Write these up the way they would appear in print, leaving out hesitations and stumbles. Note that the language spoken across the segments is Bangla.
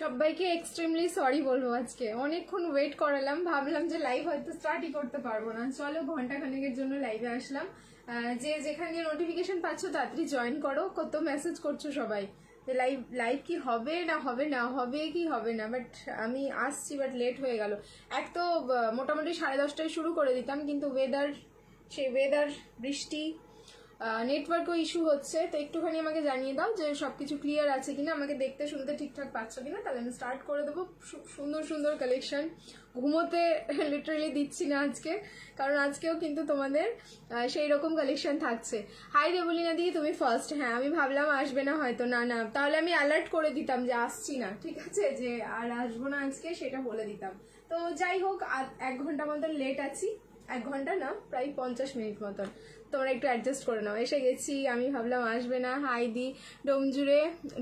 সবাইকে এক্সট্রিমলি সরি বলবো, আজকে অনেকক্ষণ ওয়েট করালাম, ভাবলাম যে লাইভ হয়তো স্টার্টই করতে পারবো না। চলো ঘন্টা খানেকের জন্য লাইভে আসলাম। যে যেখান দিয়ে নোটিফিকেশন পাচ্ছ তাড়াতাড়ি জয়েন করো। কত মেসেজ করছো সবাই যে লাইভ কি হবে না হবে না হবে কি হবে না, বাট আমি আসছি, বাট লেট হয়ে গেল। এক তো মোটামুটি 10:30টায় শুরু করে দিতাম, কিন্তু ওয়েদার বৃষ্টি, নেটওয়ার্কও ইস্যু হচ্ছে। তো একটুখানি আমাকে জানিয়ে দাও যে সবকিছু ক্লিয়ার আছে কিনা, আমাকে দেখতে শুনতে ঠিকঠাক পাচ্ছ কিনা, তাহলে আমি স্টার্ট করে দেবো। সুন্দর সুন্দর কালেকশন, ঘুমোতে লিটারালি দিচ্ছি না আজকে, কারণ আজকেও কিন্তু তোমাদের সেই রকম কালেকশন থাকছে। হাই রেবলিনা দি, তুমি ফার্স্ট। হ্যাঁ, আমি ভাবলাম আসবে না হয়তো, না তাহলে আমি অ্যালার্ট করে দিতাম যে আসছি না, ঠিক আছে, যে আর আসবো না আজকে, সেটা বলে দিতাম। তো যাই হোক, 1 ঘন্টা মতন লেট আছি, 1 ঘন্টা না, প্রায় 50 মিনিট মতন। তোমরা একটু অ্যাডজাস্ট করে নাও। এসে গেছি, আমি ভাবলাম আসবে না। হাই দি,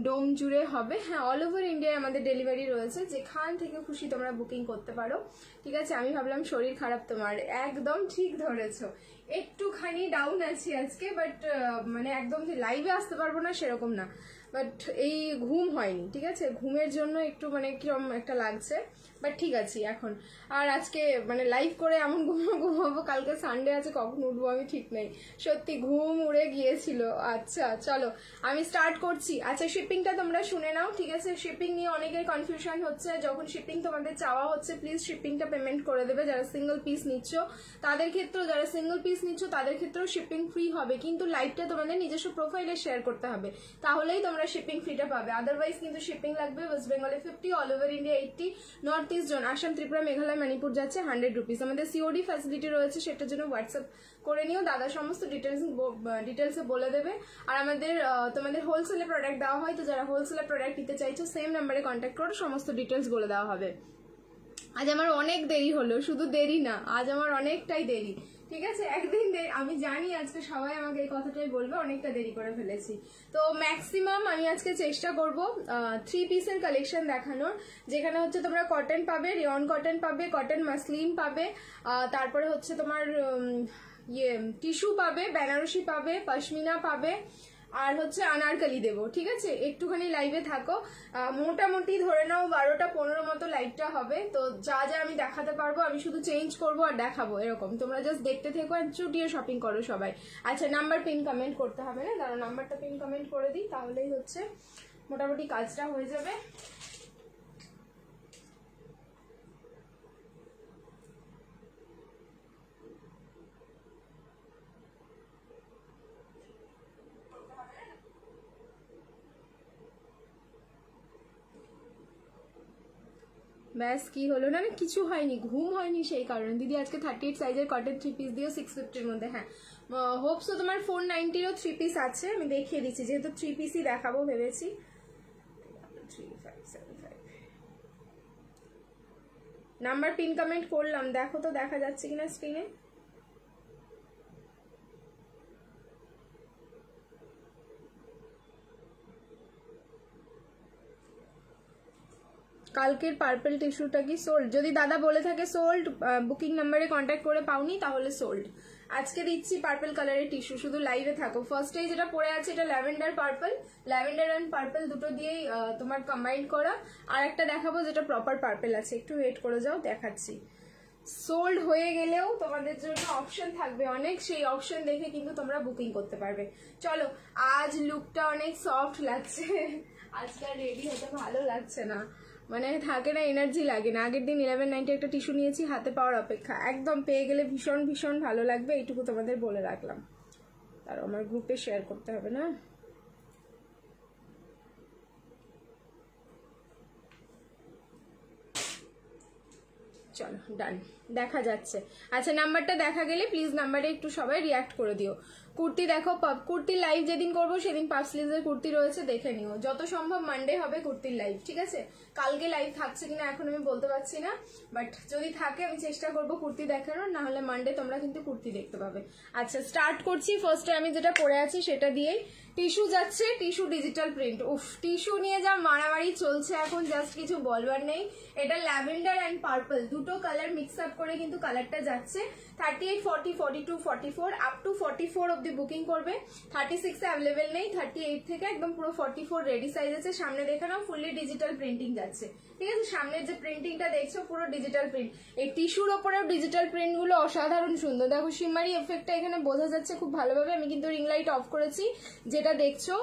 ডোম জুড়ে হবে। হ্যাঁ, অল ওভার ইন্ডিয়ায় আমাদের ডেলিভারি রয়েছে, যেখান থেকে খুশি তোমরা বুকিং করতে পারো, ঠিক আছে। আমি ভাবলাম শরীর খারাপ তোমার, একদম ঠিক ধরেছো, একটুখানি ডাউন আছি আজকে, বাট মানে একদম যে লাইভে আসতে পারবো না সেরকম না, বাট এই ঘুম হয়নি, ঠিক আছে, ঘুমের জন্য একটু মানে কিরম একটা লাগছে, বাট ঠিক আছে এখন। আর আজকে মানে লাইভ করে এমন ঘুমাবো, কালকে সানডে আছে, কখন উঠবো আমি ঠিক নেই, সত্যি ঘুম উড়ে গিয়েছিল। আচ্ছা চলো আমি স্টার্ট করছি। আচ্ছা, শিপিংটা তোমরা শুনে নাও, ঠিক আছে। শিপিং নিয়ে অনেকের কনফিউশন হচ্ছে, যখন শিপিং তোমাদের চাওয়া হচ্ছে প্লিজ শিপিংটা পেমেন্ট করে দেবে। যারা সিঙ্গেল পিস নিচ্ছ তাদের ক্ষেত্রেও, যারা সিঙ্গেল পিস নিচ্ছ তাদের ক্ষেত্রেও শিপিং ফ্রি হবে, কিন্তু লাইভটা তোমাদের নিজস্ব প্রোফাইলে শেয়ার করতে হবে, তাহলেই তোমরা শিপিং ফ্রিটা পাবে। আদারওয়াইজ কিন্তু শিপিং লাগবে। ওয়েস্ট বেঙ্গলে 50, all over India 80, north east zone Assam, Tripura, Meghalaya, Manipur যাচ্ছে 100 রুপিস। আমাদের সিওডি ফ্যাসিলিটি রয়েছে, সেটার জন্য হোয়াটসঅ্যাপ করে নিও, দাদা সমস্ত ডিটেলসে বলে দেবে। আর আমাদের তোমাদের হোলসেলে প্রোডাক্ট দেওয়া হয়, তো যারা হোলসেলে প্রোডাক্ট নিতে চাইছো সেম নাম্বারে কন্ট্যাক্ট করো, সমস্ত ডিটেলস বলে দেওয়া হবে। আজ আমার অনেক দেরি হলো, শুধু দেরি না, আজ আমার অনেকটাই দেরি, ঠিক আছে। একদিন আমি জানি আজকে সবাই আমাকে এই কথাটাই বলবে, অনেকটা দেরি করে ফেলেছি। তো ম্যাক্সিমাম আমি আজকে চেষ্টা করব 3 পিসের কালেকশন দেখানোর, যেখানে হচ্ছে তোমরা কটন পাবে, রিয়ন কটন পাবে, কটন মাসলিন পাবে, তারপরে হচ্ছে তোমার টিস্যু পাবে, বেনারসি পাবে, পশমিনা পাবে, আর হচ্ছে আনারকলি দেবো, ঠিক আছে। একটুখানি লাইভে থাকো, মোটামুটি ধরে নাও 12টা 15 মতো লাইভটা হবে। তো যা যা আমি দেখাতে পারবো আমি শুধু চেঞ্জ করবো আর দেখাবো, এরকম। তোমরা জাস্ট দেখতে থেকো আর চুটিয়ে শপিং করো সবাই। আচ্ছা, নাম্বার পিন কমেন্ট করতে হবে না, দাঁড়াও নাম্বারটা পিন কমেন্ট করে দিই, তাহলেই হচ্ছে মোটামুটি কাজটা হয়ে যাবে। ব্যাস, কি হলো না, কিছু হয়নি, ঘুম হয়নি সেই কারণে। দিদি আজকে 38 সাইজের কটন 3 পিস দিও 650-র মধ্যে। হ্যাঁ, হোপসো তোমার 490-রও 3 পিস আছে, আমি দেখিয়ে দিচ্ছি, যেহেতু 3 পিসই দেখাবো ভেবেছি। 3575 নাম্বার পিন কমেন্ট করলাম, দেখো তো দেখা যাচ্ছে কিনা স্ক্রিনে। কালকের পার্পল টিস্যুটা কি সোল্ড? যদি দাদা বলে থাকে সোল্ড, বুকিং নাম্বারে কন্ট্যাক্ট করে পাওনি, তাহলে সোল্ড। আজকে দিচ্ছি পার্পল কালারের টিস্যু, শুধু লাইভে থাকো। ফার্স্টে যেটা পরে আছে এটা ল্যাভেন্ডার অ্যান্ড পার্পল দুটো দিয়েই তোমার কম্বাইন করা। আর একটা দেখাবো যেটা প্রপার পার্পল আছে, একটু ওয়েট করে যাও, দেখাচ্ছি। সোল্ড হয়ে গেলেও তোমাদের জন্য অপশন থাকবে অনেক, সেই অপশন দেখে কিন্তু তোমরা বুকিং করতে পারবে। চলো, আজ লুকটা অনেক সফট লাগছে, আজকে রেডি হতে ভালো লাগছে না, মানে থাকে না, এনার্জি লাগে না। আগের দিন 1190 একটা টিস্যু নিয়েছি, হাতে পাওয়ার অপেক্ষা, একদম পেয়ে গেলে ভীষণ ভীষণ ভালো লাগবে, এইটুকু তোমাদের বলে রাখলাম। আর আমার গ্রুপে শেয়ার করতে হবে না। চলো ডান, দেখা যাচ্ছে। আচ্ছা, নাম্বারটা দেখা গেলে প্লিজ নাম্বারে একটু সবাই রিয়াক্ট করে দিও। কুর্তি দেখো, কুর্তির লাইভ যেদিন করবো সেদিন পাফ স্লিভসের কুর্তি রয়েছে, দেখে নিও। যত সম্ভব মানডে হবে কুর্তির লাইভ, ঠিক আছে। কালকে লাইভ থাকছে কিনা এখন আমি বলতে পারছি না, বাট যদি থাকে আমি চেষ্টা করবো কুর্তি দেখানোর, না হলে মানডে তোমরা কিন্তু কুর্তি দেখতে পাবে। আচ্ছা, স্টার্ট করছি। ফার্স্টে আমি যেটা পরে আছি সেটা দিয়েই। টিস্যু যাচ্ছে, টিস্যু ডিজিটাল প্রিন্ট। উফ, টিস্যু নিয়ে যা মারামারি চলছে এখন, জাস্ট কিছু বলবার নেই। এটা ল্যাভেন্ডার অ্যান্ড পার্পল দুটো কালার মিক্স আপ করে কিন্তু কালারটা যাচ্ছে। 38, 40, 42, 44 আপ টু 44 অব্দি বুকিং করবে। 36 এ অ্যাভেলেবেল নেই, 38 থেকে একদম পুরো 44 রেডি সাইজ আছে। সামনে দেখে নাও ফুললি ডিজিটাল প্রিন্টিং যাচ্ছে, ঠিক আছে। সামনের যে প্রিন্টিংটা দেখছো পুরো ডিজিটাল প্রিন্ট, এই টিস্যুর ওপরেও ডিজিটাল প্রিন্ট গুলো অসাধারণ সুন্দর। দেখো শিমারি এফেক্টটা এখানে বোঝা যাচ্ছে খুব ভালোভাবে। আমি কিন্তু রিং লাইট অফ করেছি, যেটা দেখছো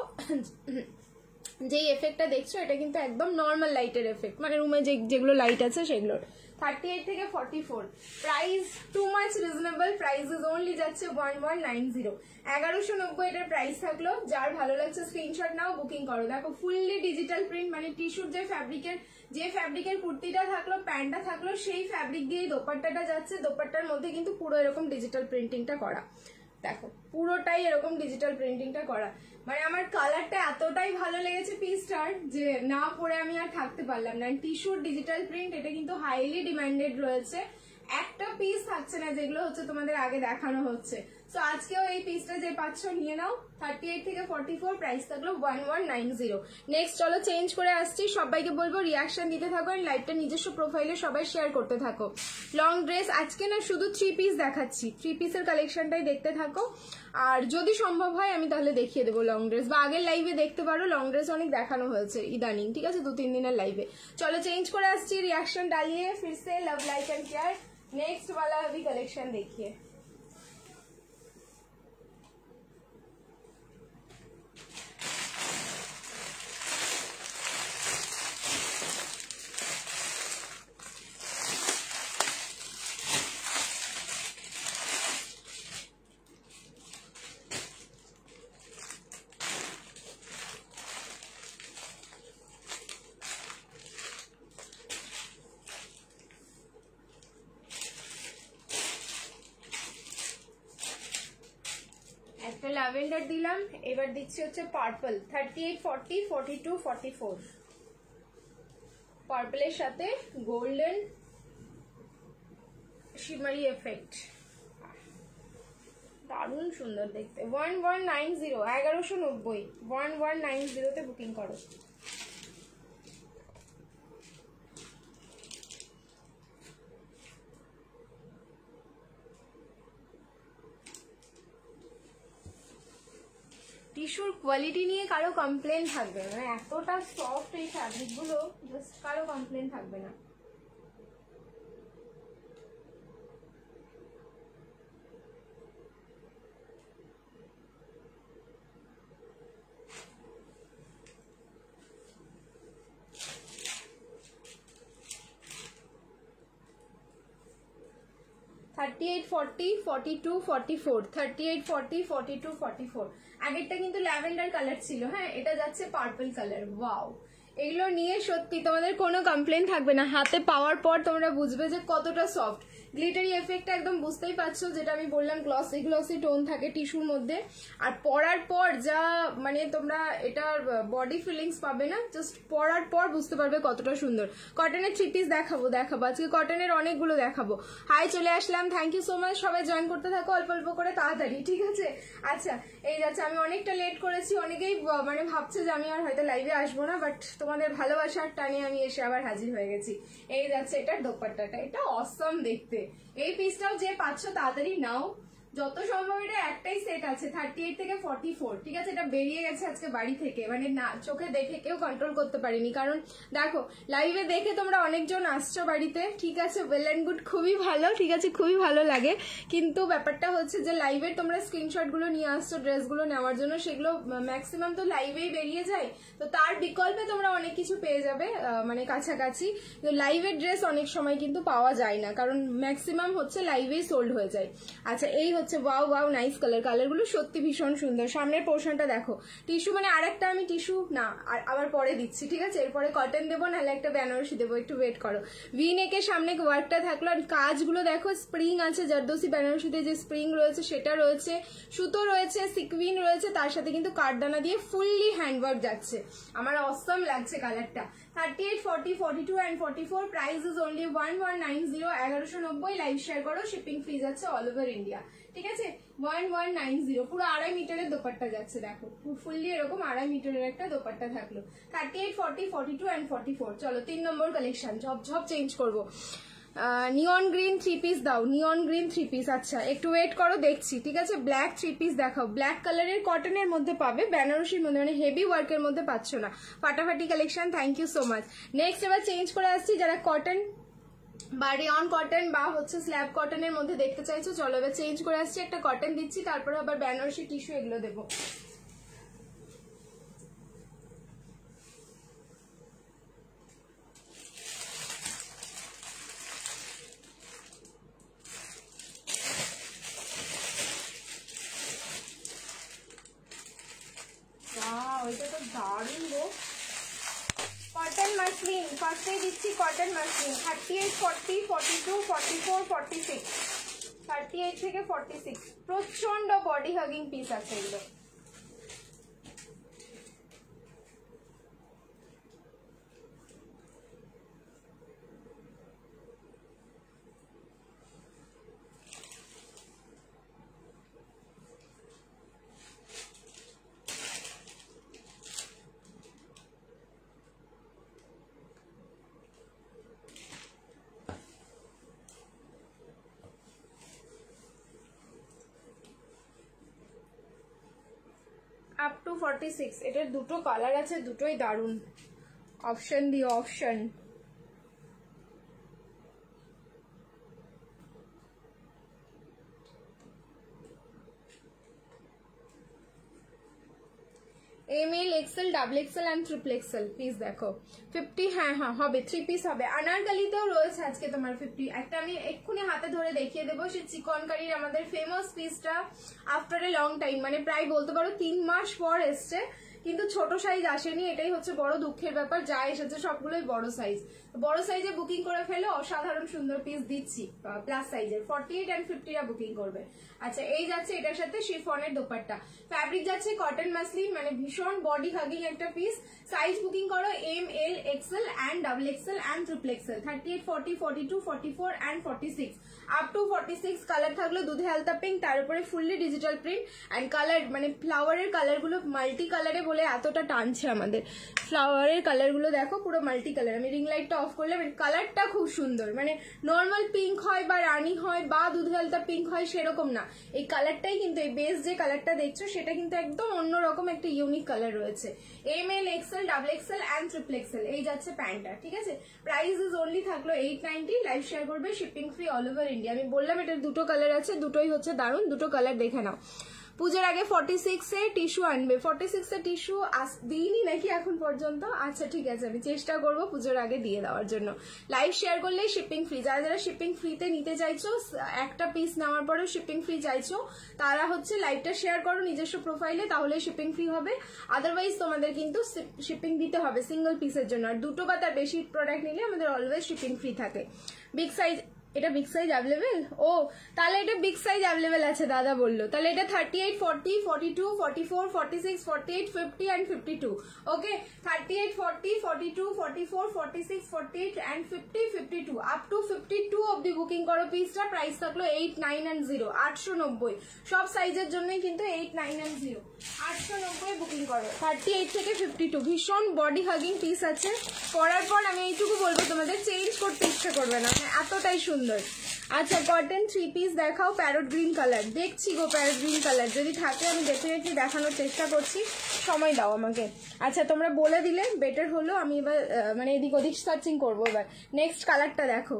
যেই এফেক্টটা দেখছো এটা কিন্তু একদম নর্মাল লাইটের এফেক্ট, মানে রুমে যেগুলো লাইট আছে সেগুলোর। 38 থেকে 44 price too much reasonable, price is only যাচ্ছে 1190, 1190 এটার প্রাইস থাকলো। যার ভালো লাগছে স্ক্রিনশট নাও, বুকিং করো। দেখো ফুললি ডিজিটাল প্রিন্ট, মানে টিস্যুর যে ফ্যাব্রিকের কুর্তিটা থাকলো, প্যান্টটা থাকলো, সেই ফ্যাব্রিক দিয়ে দোপাট্টাটা যাচ্ছে। দোপাট্টার মধ্যে কিন্তু পুরো এরকম ডিজিটাল প্রিন্টিংটা করা, দেখো পুরোটাই এরকম ডিজিটাল প্রিন্টিংটা করা। মানে আমার কালারটা এতটাই ভালো লেগেছে পিসটার যে না পরে আমি আর থাকতে পারলাম না। টিস্যুর ডিজিটাল প্রিন্ট, এটা কিন্তু হাইলি ডিমান্ডেড রয়েছে। একটা পিস থাকছে না যেগুলো হচ্ছে তোমাদের আগে দেখানো হচ্ছে। সো আজকেও এই পিসটা যে পাচ্ছ নিয়ে নাও। 38 থেকে 44 প্রাইস থাকলো 1190। নেক্সট চলো চেঞ্জ করে আসছি। সবাইকে বলবো রিয়াকশন দিতে থাকো, লাইভটা নিজস্ব প্রোফাইলে সবাই শেয়ার করতে থাকো। লং ড্রেস আজকে না শুধু 3 পিস দেখাচ্ছি, 3 পিসের কালেকশনটাই দেখতে থাকো। আর যদি সম্ভব হয় আমি তাহলে দেখিয়ে দেবো লং ড্রেস, বা আগের লাইভে দেখতে পারো, লং ড্রেস অনেক দেখানো হয়েছে ইদানিং, ঠিক আছে, 2-3 দিনের লাইভে। চলো চেঞ্জ করে আসছি, रिएक्शन डालिए फिर से, love like and care. Next वाला अभी कलेक्शन देखिए। একটা ল্যাভেন্ডার দিলাম, এবার দিচ্ছি হচ্ছে পার্পল। 38, 40, 42, 44 পার্পলের সাথে গোল্ডেন শিমারি এফেক্ট, দারুণ সুন্দর দেখতে। 1190, 1190, 1190 তে বুকিং করো। টিস্যুর কোয়ালিটি নিয়ে কারো কমপ্লেন থাকবে না, এতটা সফট এই ফ্যাব্রিক গুলো, জাস্ট কারো কমপ্লেন থাকবে না। $38, $40, $42, $44, $38, $40, $42, $44। আগেরটা কিন্তু ল্যাভেন্ডার কালার ছিল, হ্যাঁ এটা যাচ্ছে পার্পল কালার। ওয়াও, এগুলো নিয়ে সত্যি তোমাদের কোনো কমপ্লেন থাকবে না। হাতে পাওয়ার পর তোমরা বুঝবে যে কতটা সফট। গ্লিটারি এফেক্টটা একদম বুঝতেই পারছো, যেটা আমি বললাম গ্লসি গ্লসি টোন থাকে টিস্যুর মধ্যে। আর পরার পর যা মানে তোমরা এটার বডি ফিলিংস পাবে না, জাস্ট পরার পর বুঝতে পারবে কতটা সুন্দর। কটনের 3 পিস দেখাবো আজকে, কটনের অনেকগুলো দেখাবো। হাই চলে আসলাম, থ্যাংক ইউ সো মাচ। সবাই জয়েন করতে থাকো অল্প অল্প করে, তাড়াতাড়ি, ঠিক আছে। আচ্ছা এই যাচ্ছে, আমি অনেকটা লেট করেছি, অনেকেই মানে ভাবছে যে আমি আর হয়তো লাইভে আসবো না, বাট তোমাদের ভালোবাসার টানে আমি এসে আবার হাজির হয়ে গেছি। এই যাচ্ছে এটার দোপাট্টাটা, এটা অসম দেখতে। এই পিসটাও যে পাচ্ছ তাড়াতাড়ি নাও, যত সম্ভব। এটা একটাই সেট আছে 38 থেকে 44, ঠিক আছে। এটা বেরিয়ে গেছে আজকে বাড়ি থেকে, মানে না চোখে দেখে কেউ কন্ট্রোল করতে পারেনি। কারণ দেখো লাইভে দেখে তোমরা অনেকজন আসছো বাড়িতে, ঠিক আছে, ওয়েল অ্যান্ড গুড, খুবই ভালো, ঠিক আছে, খুবই ভালো লাগে। কিন্তু ব্যাপারটা হচ্ছে যে লাইভের তোমরা স্ক্রিনশটগুলো নিয়ে আসছো ড্রেসগুলো নেওয়ার জন্য, সেগুলো ম্যাক্সিমাম তো লাইভেই বেরিয়ে যায়। তো তার বিকল্পে তোমরা অনেক কিছু পেয়ে যাবে মানে কাছাকাছি। লাইভের ড্রেস অনেক সময় কিন্তু পাওয়া যায় না, কারণ ম্যাক্সিমাম হচ্ছে লাইভেই সোল্ড হয়ে যায়। আচ্ছা এই হচ্ছে ওয়াও ওয়াও নাইস কালারগুলো সত্যি ভীষণ সুন্দর। সামনের পোর্শনটা দেখো, টিস্যু, মানে আরেকটা আমি টিস্যু না আবার পরে দিচ্ছি, ঠিক আছে। এরপরে কটন দেবো, নাহলে একটা বেনারসি দেবো, একটু ওয়েট করো। ভি নেকের সামনে ওয়ার্কটা থাকলো, আর কাজগুলো দেখো, স্প্রিং আছে, জারদোসি বেনারসিতে যে স্প্রিং রয়েছে সেটা রয়েছে, সুতো রয়েছে, সিকুইন রয়েছে, তার সাথে কিন্তু কাঠদানা দিয়ে ফুললি হ্যান্ডওয়ার্ক যাচ্ছে। আমার অসম লাগছে কালারটা। 38, 40, 42 and 44 price is only 1190, 1190। Live share করো, শিপিং ফ্রি যাচ্ছে অল ওভার ইন্ডিয়া, ঠিক আছে। 1190, পুরো 2.5 মিটারের দোপাট্টা যাচ্ছে, দেখো ফুললি এরকম 2.5 মিটারের একটা দোপাট্টা থাকলো। 38, 40, 42 and 44। চলো 3 নম্বর কালেকশন, ঝপ ঝপ চেঞ্জ করবো। নিয়ন গ্রিন 3 পিস দাও, নিয়ন গ্রিন 3 পিস। আচ্ছা একটু ওয়েট করো, দেখছি, ঠিক আছে। ব্ল্যাক 3 পিস দেখাও, ব্ল্যাক কালারের কটনের মধ্যে পাবে, বেনারসির মধ্যে, মানে হেভি ওয়ার্কের মধ্যে পাচ্ছ না। ফাটাফাটি collection, thank you so much. Next এবার চেঞ্জ করে আসছি, যারা কটন বা রেয়ন কটন বা হচ্ছে স্ল্যাব কটনের মধ্যে দেখতে চাইছো, চলো এবার চেঞ্জ করে আসছি, একটা কটন দিচ্ছি, তারপরে আবার বেনারসি টিস্যু এগুলো দেবো। ওইটা তো দারুণ গো। কটন মাসলিন ফার্স্টে দিচ্ছি, কটন মাসলিন 38, 40, 42, 44, 46, 38 থেকে 46, প্রচন্ড বডি হাগিং পিস আছে এগুলো। আপ টু 46, এটার দুটো কালার আছে, দুটোই দারুন। অপশন দিও, option. M L, XL, double XL and triple XL piece দেখো। 50, হ্যাঁ হ্যাঁ হবে, 3 পিস হবে। আনারকালিতেও রয়েছে আজকে তোমার 50। একটা আমি এক্ষুনি হাতে ধরে দেখিয়ে দেবো, সে চিকনকারির আমাদের ফেমাস পিসটা আফটার এ লং টাইম, মানে প্রায় বলতে পারো 3 মাস পর এসছে, কিন্তু ছোট সাইজ আসেনি, এটাই হচ্ছে বড় দুঃখের ব্যাপার। যা এসেছে সবগুলোই বড় সাইজ। বড় সাইজে বুকিং করে ফেলে, অসাধারণ সুন্দর পিস দিচ্ছি। প্লাস সাইজের 48 এন্ড 50রা বুকিং করবে। আচ্ছা এই যাচ্ছে এটার সাথে শিফনের দোপাট্টা, ফ্যাব্রিক যাচ্ছে কটন মাসলিন, মানে ভীষণ বডি হাগিং একটা পিস। সাইজ বুকিং করো M, L, XL and double XL and triple XL, 38, 40, 42, 44 and 46, up to 46। Colour থাকলো দুধে হালতা পিঙ্ক, তার উপরে fully digital print and colour, মানে ফ্লাওয়ারের কালার গুলো মাল্টি কালারে বলে এতটা টানছে আমাদের। ফ্লাওয়ারের কালার গুলো দেখো পুরো মাল্টি কালার। আমি রিং লাইটটা অফ করলে, কালারটা খুব সুন্দর, মানে নর্মাল পিঙ্ক হয় বা রানী হয় বা দুধে হালতা পিঙ্ক হয় সেরকম না, এই কালারটাই কিন্তু, এই বেস যে কালারটা দেখছো সেটা কিন্তু একদম অন্যরকম একটা ইউনিক কালার রয়েছে। M, L, XL, double XL and triple XL, এই যাচ্ছে প্যান্টটা, ঠিক আছে। প্রাইস ইজ অনলি থাকলো 890, লাইভ শেয়ার করবে, shipping free all over India. আমি বললাম এটার দুটো কালার আছে, দুটোই হচ্ছে দারুণ, দুটো কালার দেখে নাও। পুজোর আগে 46 এ টিস্যু আনবে, 46 এ টিস্যু দিইনি নাকি এখন পর্যন্ত? আচ্ছা ঠিক আছে, আমি চেষ্টা করবো পুজোর আগে দিয়ে দেওয়ার জন্য। লাইভ শেয়ার করলে শিপিং ফ্রি, যারা যারা শিপিং ফ্রিতে নিতে চাইছো, একটা পিস নেওয়ার পরেও শিপিং ফ্রি চাইছো, তারা হচ্ছে লাইভটা শেয়ার করো নিজস্ব প্রোফাইলে, তাহলে শিপিং ফ্রি হবে। আদারওয়াইজ তোমাদের কিন্তু শিপিং দিতে হবে সিঙ্গেল পিসের জন্য, আর দুটো বা তার বেশি প্রোডাক্ট নিলে আমাদের অলওয়েজ শিপিং ফ্রি থাকে। বিগ সাইজ, এটা বিগ সাইজ অ্যাভেলেবেল? ও তাহলে এটা বিগ সাইজ অ্যাভেলেবেল আছে, দাদা বললো। তাহলে এটা 38, 40, 42, 44, 46, 48, 50 and 52। Okay, 38, 40, 42, 44, 46, 48 and 50, 52, up to 52 অব্দি বুকিং করো পিসটা। প্রাইস থাকলো 8, 9 and 0, 890। সব সাইজের জন্যই কিন্তু 8, 9 and 0, 890 বুকিং করো। 38 থেকে 52 ভীষণ বডি হাগিং পিস আছে। পরার পর আমি এইটুকু বলবো, তোমাদের চেঞ্জ করতে ইচ্ছে করবে না, মানে এতটাই সুন্দর। আচ্ছা কটন 3 পিস দেখাও, প্যারট গ্রিন কালার। দেখছি গো প্যারট গ্রিন কালার, যদি থাকে আমি ডেফিনেটলি দেখানোর চেষ্টা করছি, সময় দাও আমাকে। আচ্ছা তোমরা বলে দিলে বেটার হলো, আমি এবার মানে এদিক ওদিক সার্চিং করবো। এবার নেক্সট কালারটা দেখো,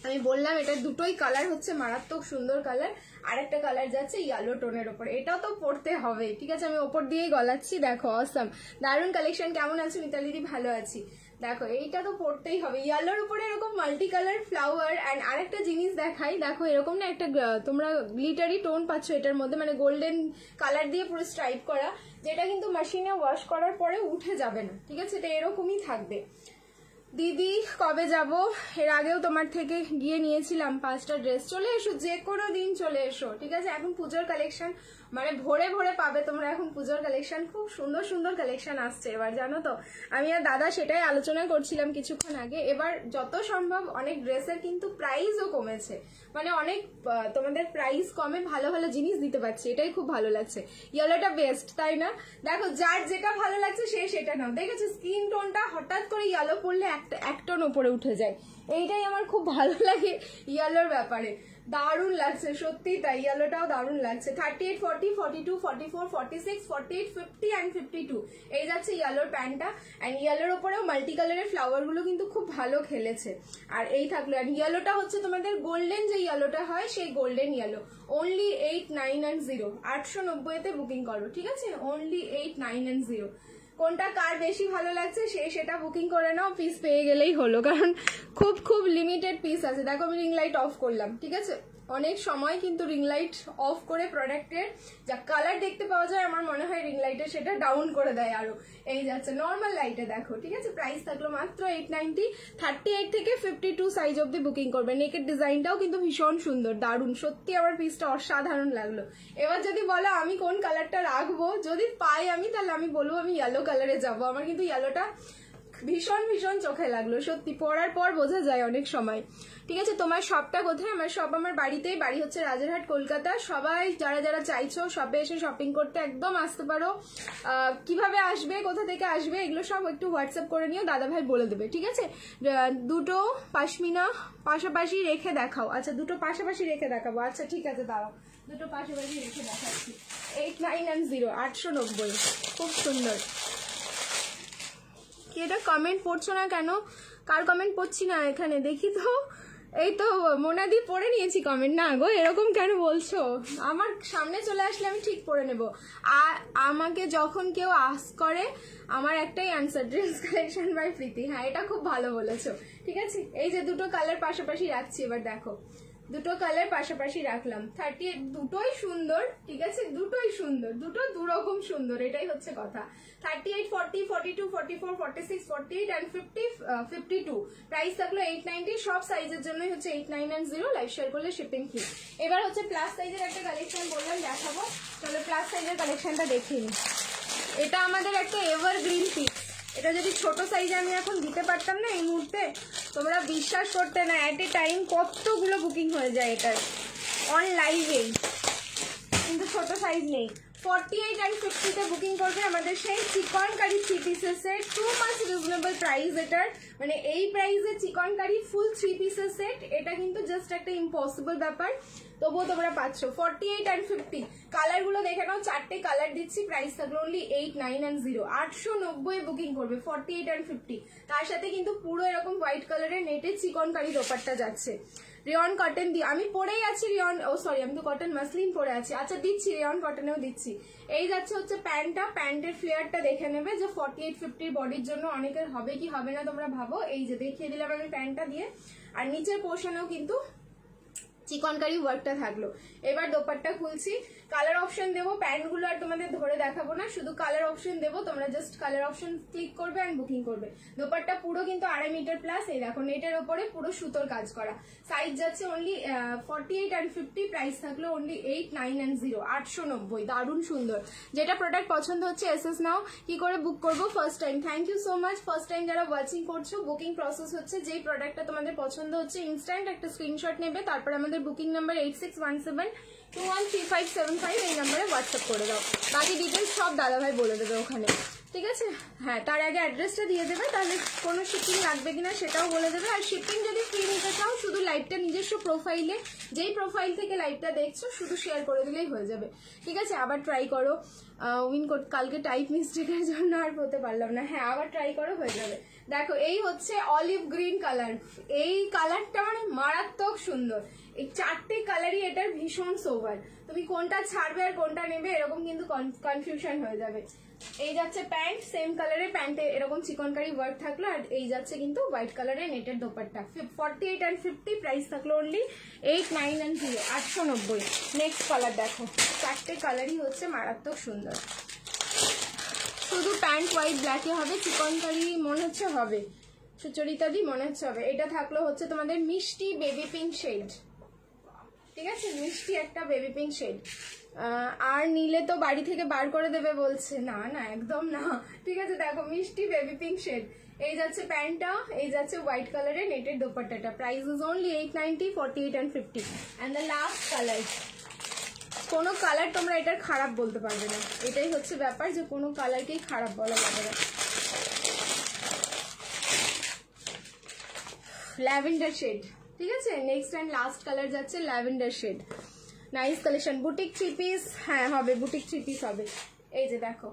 আমি বললাম এটা দুটোই কালার হচ্ছে মারাত্মক সুন্দর কালার। আরেকটা কালার যাচ্ছে ইয়েলো টোনের ওপর, এটাও তো পড়তে হবে, ঠিক আছে। আমি ওপর দিয়েই গলাচ্ছি, দেখো অসাম দারুণ কালেকশন। কেমন আছো মিতালিদি? ভালো আছি। দেখো এইটা তো পড়তেই হবে, ইয়েলোর উপরে এরকম মাল্টি কালার ফ্লাওয়ার। অ্যান্ড আরেকটা জিনিস দেখাই, দেখো এরকম না একটা তোমরা গ্লিটারি টোন পাচ্ছ এটার মধ্যে, মানে গোল্ডেন কালার দিয়ে পুরো স্ট্রাইপ করা, যেটা কিন্তু মেশিনে ওয়াশ করার পরে উঠে যাবে না, ঠিক আছে। এটা এরকমই থাকবে। দিদি কবে যাব? এর আগেও তোমার থেকে গিয়ে নিয়েছিলাম 5টা ড্রেস। চলে এসো, যে কোনো দিন চলে এসো, ঠিক আছে। এখন পুজোর কালেকশন মানে ভরে ভরে পাবে তোমরা, এখন পুজোর কালেকশন খুব সুন্দর সুন্দর কালেকশন আসছে এবার, জানো তো। আমি আর দাদা সেটাই আলোচনা করছিলাম কিছুক্ষণ আগে। এবার যত সম্ভব অনেক ড্রেসের কিন্তু প্রাইসও কমেছে, মানে অনেক তোমাদের প্রাইস কমে ভালো ভালো জিনিস দিতে পারছি, এটাই খুব ভালো লাগছে। ইয়েলোটা বেস্ট, তাই না? দেখো যার যেটা ভালো লাগছে সে সেটা নাও। দেখেছো স্কিন টোনটা হঠাৎ করে ইয়েলো পড়লে এক টন ওপরে উঠে যায়। এইটাই আমার খুব ভালো লাগে ইয়েলোর ব্যাপারে, দারুণ লাগছে সত্যি তাই, ইয়েলোটাও দারুণ লাগছে। 38, 40, 42, 44, 46, 48, 50 অ্যান্ড 52 এই যাচ্ছে ইয়েলোর প্যান্টটা। অ্যান্ড ইয়েলোর ওপরেও মাল্টি কালারের ফ্লাওয়ারগুলো কিন্তু খুব ভালো খেলেছে। আর এই থাকলো, অ্যান্ড ইয়েলোটা হচ্ছে তোমাদের গোল্ডেন যে ইয়েলোটা হয় সেই গোল্ডেন ইয়েলো। অনলি 8, 9 and 0, 890-তে বুকিং করো, ঠিক আছে? Only 8, 9 and 0। কোনটা কার বেশি ভালো লাগছে সেটা বুকিং করে নাও, পিস পেয়ে গেলেই হলো, কারণ খুব লিমিটেড পিস আছে। দেখো আমি রিং লাইট অফ করলাম, ঠিক আছে? অনেক সময় কিন্তু রিং লাইট অফ করে প্রোডাক্টের যা কালার দেখতে পাওয়া যায় আমার মনে হয় রিং লাইটে সেটা ডাউন করে দেয় আরো। এই যাচ্ছে নর্মাল লাইটে দেখো, ঠিক আছে? প্রাইস থাকলো মাত্র 890। 38 থেকে 52 সাইজ অব্দি বুকিং করবে। নেকের ডিজাইনটাও কিন্তু ভীষণ সুন্দর, দারুণ, সত্যি আমার পিসটা অসাধারণ লাগলো। এবার যদি বলো আমি কোন কালারটা রাখবো, যদি পাই আমি, তাহলে আমি বলবো আমি ইয়েলো কালারে যাবো। আমার কিন্তু ইয়েলোটা ভীষণ চোখে লাগলো, সত্যি পরার পর বোঝা যায় অনেক সময়। ঠিক আছে, তোমার শপটা কোথায়? আমার শপ আমার বাড়িতেই, বাড়ি হচ্ছে রাজারহাট, কলকাতা। সবাই যারা চাইছো শপে এসে শপিং করতে একদম আসতে পারো। কিভাবে আসবে, কোথা থেকে আসবে, এগুলো সব একটু হোয়াটসঅ্যাপ করে নিও, দাদা ভাই বলে দেবে, ঠিক আছে? দুটো পাশমিনা পাশাপাশি রেখে দেখাও। আচ্ছা, দুটো পাশাপাশি রেখে দেখাবো, আচ্ছা ঠিক আছে, দাঁড়াও, দুটো পাশাপাশি রেখে দেখাচ্ছি। 8, 9 and 0, 890, খুব সুন্দর। কি এটা কমেন্ট পড়ছো না কেন? কার কমেন্ট পড়ছি না এখানে দেখি তো। এই তো মোনাদি পড়ে নিয়েছি কমেন্ট। না গো, এরকম কেন বলছো? আমার সামনে চলে আসলে আমি ঠিক পড়ে নেব। আর আমাকে যখন কেউ আস্ক করে আমার একটাই অ্যান্সার, ড্রেস কালেকশন বাই প্রীতি। হ্যাঁ, এটা খুব ভালো বলেছো, ঠিক আছে? এই যে দুটো কালার পাশাপাশি রাখছি, এবার দেখো দুটো কালার পাশাপাশি রাখলাম। 38 দুটোই সুন্দর, ঠিক আছে? দুটোই সুন্দর, দুটো দুরকম সুন্দর, এটাই হচ্ছে কথা। 38, 40, 42, 44, 46, 48 and 50, 52 প্রাইস থাকলো 890। সব সাইজের জন্যই হচ্ছে 8, 9 and 0, লাইভ শেয়ার করলে শিপিং ফ্রি। এবার হচ্ছে প্লাস সাইজের একটা কালেকশন বললাম দেখাবো, চলো প্লাস সাইজের কালেকশনটা দেখিয়ে নিই। এটা আমাদের একটা এভারগ্রিন পিস। এটা যদি ছোট সাইজে আমি এখন দিতে পারতাম না এই মুহূর্তে, তোমরা বিশ্বাস করতে না, অ্যাট এ টাইম কতগুলো বুকিং হয়ে যায় এটার অন লাইভে, কিন্তু ছোট সাইজ নেই। 48 and 50-তে বুকিং করবে আমাদের সেই চিকনকারি 3 পিসের set. Too much reasonable price এটার, মানে এই প্রাইসে চিকনকারি ফুল 3 পিসের সেট, এটা কিন্তু জাস্ট একটা ইম্পসিবল ব্যাপার, তবুও তোমরা পাচ্ছ। 48 and 50 কালারগুলো দেখে নাও, 4টে কালার দিচ্ছি, প্রাইস থাকলো অনলি 8, 9 and 0, 890 বুকিং করবে 48 and 50। তার সাথে কিন্তু পুরো এরকম হোয়াইট কালারের নেটের চিকনকারি দোপাট্টা যাচ্ছে। রিয়ন কটন দিয়ে আমি পরেই আছি, রিয়ন, ও সরি আমি তো কটন মাসলিন পরে আছি। আচ্ছা দিচ্ছি, রিয়ন কটনেও দিচ্ছি। এই যাচ্ছে হচ্ছে প্যান্টটা, প্যান্টের ফ্লেয়ারটা দেখে নেবে যে 48, 50 বডির জন্য অনেকের হবে কি হবে না তোমরা ভাবো। এই যে দেখিয়ে দিলাম আমি প্যান্টটা দিয়ে, আর নিচের পোর্শনেও কিন্তু চিকনকারি ওয়ার্কটা থাকলো। এবার দোপাট্টা খুলছি, কালার অপশন দেবো, প্যান্টগুলো আর তোমাদের ধরে দেখাবো না, শুধু কালার অপশন দেবো, তোমরা জাস্ট কালার অপশন ক্লিক করবে আর বুকিং করবে। দোপাট্টা পুরো কিন্তু 2.5 মিটার প্লাস, এই দেখো নেটের ওপরে পুরো সুতোর কাজ করা। সাইজ যাচ্ছে অনলি 48 and 50, প্রাইস থাকলো অনলি 8, 9 and 0, 890, দারুণ সুন্দর। যেটা প্রোডাক্ট পছন্দ হচ্ছে এসএস নাও। কি করে বুক করবো? First time, thank you so much. First time যারা ওয়াচিং করছো, বুকিং প্রসেস হচ্ছে যেই প্রোডাক্টটা তোমাদের পছন্দ হচ্ছে ইনস্ট্যান্ট একটা স্ক্রিনশট নেবে, তারপর আমাদের বুকিং নাম্বার 8617213575 এই নাম্বারে হোয়াটসঅ্যাপ করে দাও। বাকি ডিটেলস সব দাদাভাই বলে দেবে ওখানে, ঠিক আছে? হ্যাঁ, তার আগে অ্যাড্রেসটা দিয়ে দেবে, তাহলে কোনো শিপিং লাগবে কিনা সেটাও বলে দেবে। আর শিপিং যদি ফ্রি নিতে চাও, শুধু লাইভটা নিজস্ব প্রোফাইলে, যেই প্রোফাইল থেকে লাইভটা দেখছো শুধু শেয়ার করে দিলেই হয়ে যাবে, ঠিক আছে? আবার ট্রাই করো, উইন কোড কালকে টাইপ মিস্টেকের জন্য আর হতে পারলাম না। হ্যাঁ, আবার ট্রাই করো, হয়ে যাবে। দেখো এই হচ্ছে অলিভ গ্রিন কালার, এই কালারটা মানে মারাত্মক সুন্দর। এই 4টে কালারই এটার ভীষণ সোভার, তুমি কোনটা ছাড়বে আর কোনটা নেবে এরকম কিন্তু কনফিউশন হয়ে যাবে। এই যাচ্ছে প্যান্ট, সেম কালারের প্যান্টে এরকম চিকনকারি ওয়ার্ক থাকলো, আর এই যাচ্ছে কিন্তু হোয়াইট কালারের নেটের দোপাট্টা। 48 and 50, প্রাইস থাকলো অনলি 8, 9 and 0, 890। নেক্সট কালার দেখো, 4টে কালারই হচ্ছে মারাত্মক সুন্দর। শুধু প্যান্ট হোয়াইট ব্ল্যাকে হবে, চিকনকারি মনে হচ্ছে হবে, সুচরিতা দি মনে হচ্ছে হবে। এটা থাকলো হচ্ছে তোমাদের মিষ্টি বেবি পিঙ্ক শেড, ঠিক আছে? মিষ্টি একটা বেবি পিঙ্ক শেড। আর নিলে তো বাড়ি থেকে বার করে দেবে বলছে, না না একদম না, ঠিক আছে? দেখো মিষ্টি বেবি পিঙ্ক শেড, এই যাচ্ছে প্যান্টটা, এই যাচ্ছে হোয়াইট কালারের নেটের দোপাট্টাটা। Price is only 890, 48 and 50। And the last colour, কোনো কালার তোমরা এটার খারাপ বলতে পারবে না, এটাই হচ্ছে ব্যাপার, যে কোনো কালারকেই খারাপ বলা যাবে না। ল্যাভেন্ডার শেড, ঠিক আছে। নেক্সট অ্যান্ড লাস্ট কালার যাচ্ছে lavender shade. Nice collection, boutique 3 piece, হ্যাঁ হবে, বুটিক 3 পিস হবে। এই যে দেখো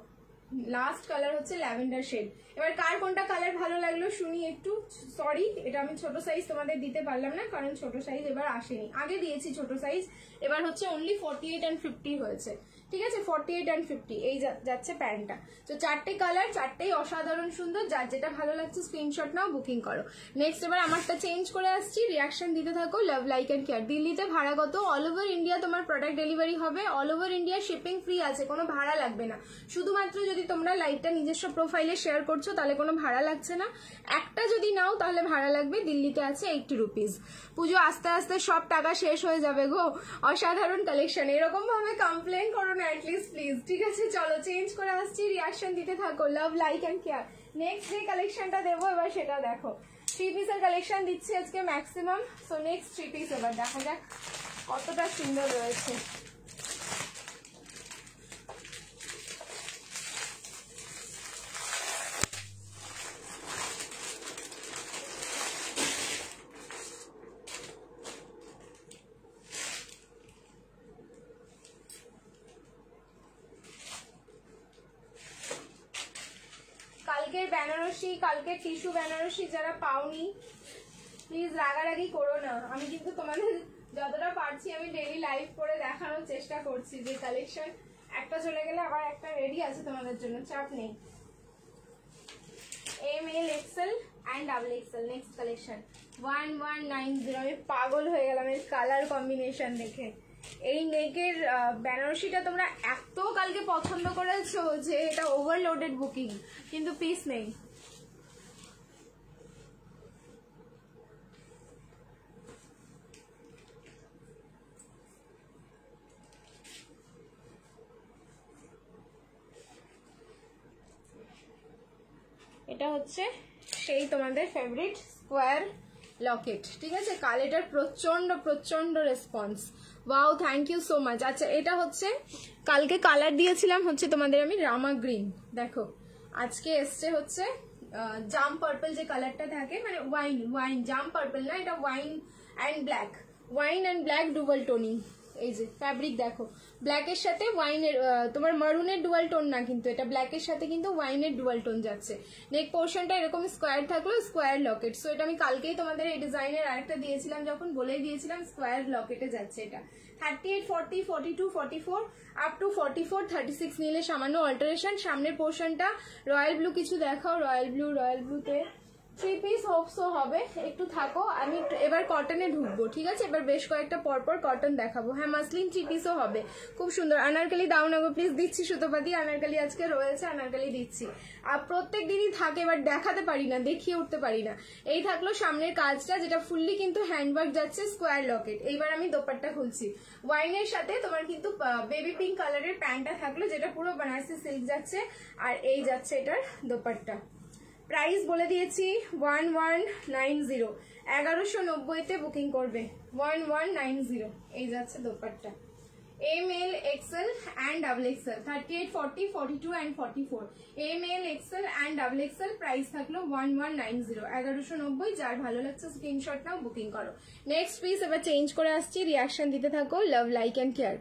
লাস্ট কালার হচ্ছে ল্যাভেন্ডার শেড। এবার কার কোনটা কালার ভালো লাগলো শুনি একটু। সরি, এটা আমি ছোট সাইজ তোমাদের দিতে পারলাম না, কারণ ছোট সাইজ এবার আসেনি, আগে দিয়েছি ছোট সাইজ, এবার হচ্ছে অনলি 48 and 50 হয়েছে, ঠিক আছে। 48 and 50 এই যাচ্ছে প্যান্টটা। তো চারটে কালার, চারটেই অসাধারণ সুন্দর, যার যেটা ভালো লাগছে স্ক্রিনশট নাও, বুকিং করো। নেক্সট এবার আমারটা চেঞ্জ করে আসছি, রিয়াকশন দিতে থাকো। Love like and care. দিল্লিতে ভাড়া কত? অল ওভার ইন্ডিয়া তোমার প্রোডাক্ট ডেলিভারি হবে, all over India shipping free আছে, কোনো ভাড়া লাগবে না। শুধুমাত্র যদি তোমরা লাইভটা নিজস্ব প্রোফাইলে শেয়ার করছো তাহলে কোনো ভাড়া লাগছে না, একটা যদি নাও তাহলে ভাড়া লাগবে। দিল্লিতে আছে 80 রুপিস। পুজো আস্তে আস্তে সব টাকা শেষ হয়ে যাবে গো। অসাধারণ কালেকশন, এরকম ভাবে কমপ্লেন করো না অ্যাটলিস্ট প্লিজ, ঠিক আছে। চলো চেঞ্জ করে আসছি, রিয়াকশন দিতে থাকো। Love like and care. Next যে কালেকশনটা দেবো এবার সেটা দেখো, 3 পিসের কালেকশন দিচ্ছি আজকে ম্যাক্সিমাম। সো নেক্সট 3 পিস এবার দেখা যাক কতটা সুন্দর রয়েছে। কালকের বেনারসি, কালকের টিস্যু বেনারসি যারা পাওনি প্লিজ রাগারাগি করো না, আমি কিন্তু তোমাদের যতটা পারছি আমি ডেইলি লাইভ করে দেখানোর চেষ্টা করছি যে কালেকশন একটা চলে গেলে আবার একটা রেডি আছে তোমাদের জন্য, চাপ নেই। ML XL and XXL next collection 1190। আমি পাগল হয়ে গেলাম এর কালার কম্বিনেশন দেখে। এই নেকের বেনারসিটা তোমরা এত কালকে পছন্দ করেছো যে এটা ওভারলোডেড বুকিং, কিন্তু পিস নেই। এটা হচ্ছে সেই তোমাদের ফেভারিট স্কোয়ার লকেট, ঠিক আছে। কালেটার প্রচন্ড প্রচন্ড response, wow thank you so much. আচ্ছা এটা হচ্ছে কালকে কালার দিয়েছিলাম হচ্ছে তোমাদের আমি রামা গ্রিন, দেখো আজকে এসছে হচ্ছে জাম পার্পল, যে কালারটা থাকে মানে ওয়াইন জাম পার্পল না, এটা wine and black dual toning. এই যে ফ্যাব্রিক দেখো, ব্ল্যাকের সাথে ওয়াইনের তোমার মারুনের ডুয়াল টোন না, কিন্তু এটা ব্ল্যাকের সাথে কিন্তু ওয়াইনের ডুয়াল টোন যাচ্ছে। নেক পোর্শনটা এরকম স্কোয়ার থাকলো, স্কোয়ার লকেট। সো এটা আমি কালকেই তোমাদের এই ডিজাইনের আরেকটা দিয়েছিলাম, যখন বলেই দিয়েছিলাম স্কোয়ার লকেটে যাচ্ছে এটা। 38, 40, 42, 44 আপ টু 44, 36 নিলে সামান্য অল্টারেশন। সামনের পোর্শনটা রয়্যাল ব্লু কিছু দেখাও, রয়্যাল ব্লুতে 3 পিস হোপসো হবে। একটু থাকো, আমি এবার কটনে ঢুকবো, ঠিক আছে। এবার বেশ কয়েকটা পরপর কটন দেখাবো। হ্যাঁ মাসলিন 3 পিসও হবে, খুব সুন্দর। আনারকালি দাও না গো প্লিজ, দিচ্ছি সুতোপাতি, আনারকালি আজকে রয়েছে, আনারকালি দিচ্ছি। আর প্রত্যেক দিনই থাকে, এবার দেখাতে পারি না, দেখিয়ে উঠতে পারি না। এই থাকলো সামনের কাজটা, যেটা ফুললি কিন্তু হ্যান্ডওয়ার্ক যাচ্ছে, স্কোয়ার লকেট। এইবার আমি দোপাট্টা খুলছি। ওয়াইনের সাথে তোমার কিন্তু বেবি পিঙ্ক কালারের প্যান্টটা থাকলো, যেটা পুরো বানারসি সিল্ক যাচ্ছে, আর এই যাচ্ছে এটার দোপাট্টা। প্রাইস বলে দিয়েছি 1190, 1190-তে বুকিং করবে, 1190। এই যাচ্ছে dupatta. ML XL and XXL 38, 40, 42 and 44। ML XL and XXL price থাকলো 1190, 1190। যার ভালো লাগছে স্ক্রিনশট নাও, বুকিং করো। নেক্সট পিস এবার চেঞ্জ করে আসছি, রিয়াকশন দিতে থাকো। Love like and care.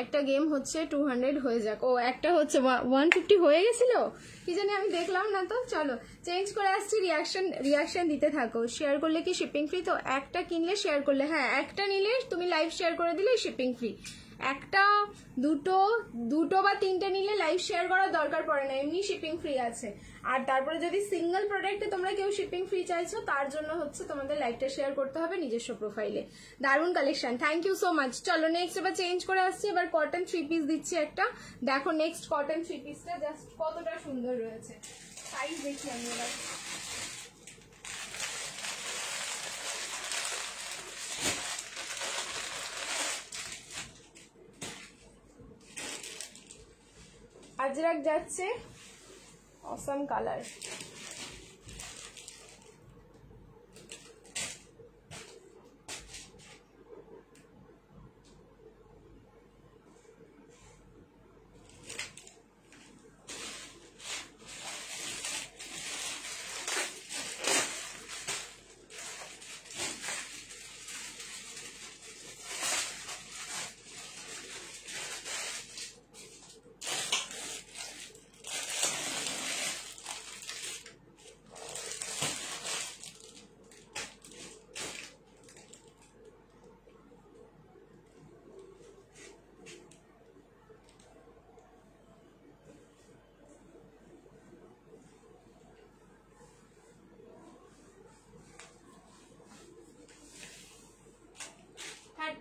একটা গেম হচ্ছে 200 হয়ে যাক, ও একটা হচ্ছে 150 হয়ে গেছিল কি জানি, আমি দেখলাম না তো। চলো চেঞ্জ করে আসছি, রিয়াকশন দিতে থাকো। শেয়ার করলে কি শিপিং ফ্রি? তো একটা কিনলে শেয়ার করলে, হ্যাঁ একটা নিলে তুমি লাইভ শেয়ার করে দিলে শিপিং ফ্রি। একটা দুটো বা তিনটে নিলে লাইভ শেয়ার করার দরকার পড়ে না, এমনি শিপিং ফ্রি আছে। আর তারপরে যদি সিঙ্গেল প্রোডাক্টে তোমরা কেউ শিপিং ফ্রি চাইছো, তার জন্য হচ্ছে তোমাদের লাইভটা শেয়ার করতে হবে নিজস্ব প্রোফাইলে। দারুণ collection, thank you so much. চলো নেক্সট এবার চেঞ্জ করে আসছি, এবার কটন 3 পিস দিচ্ছি একটা। দেখো নেক্সট কটন 3 পিসটা জাস্ট কতটা সুন্দর রয়েছে। সাইজ দেখি আমি এবার। আজরাক যাচ্ছে, অসম কালার।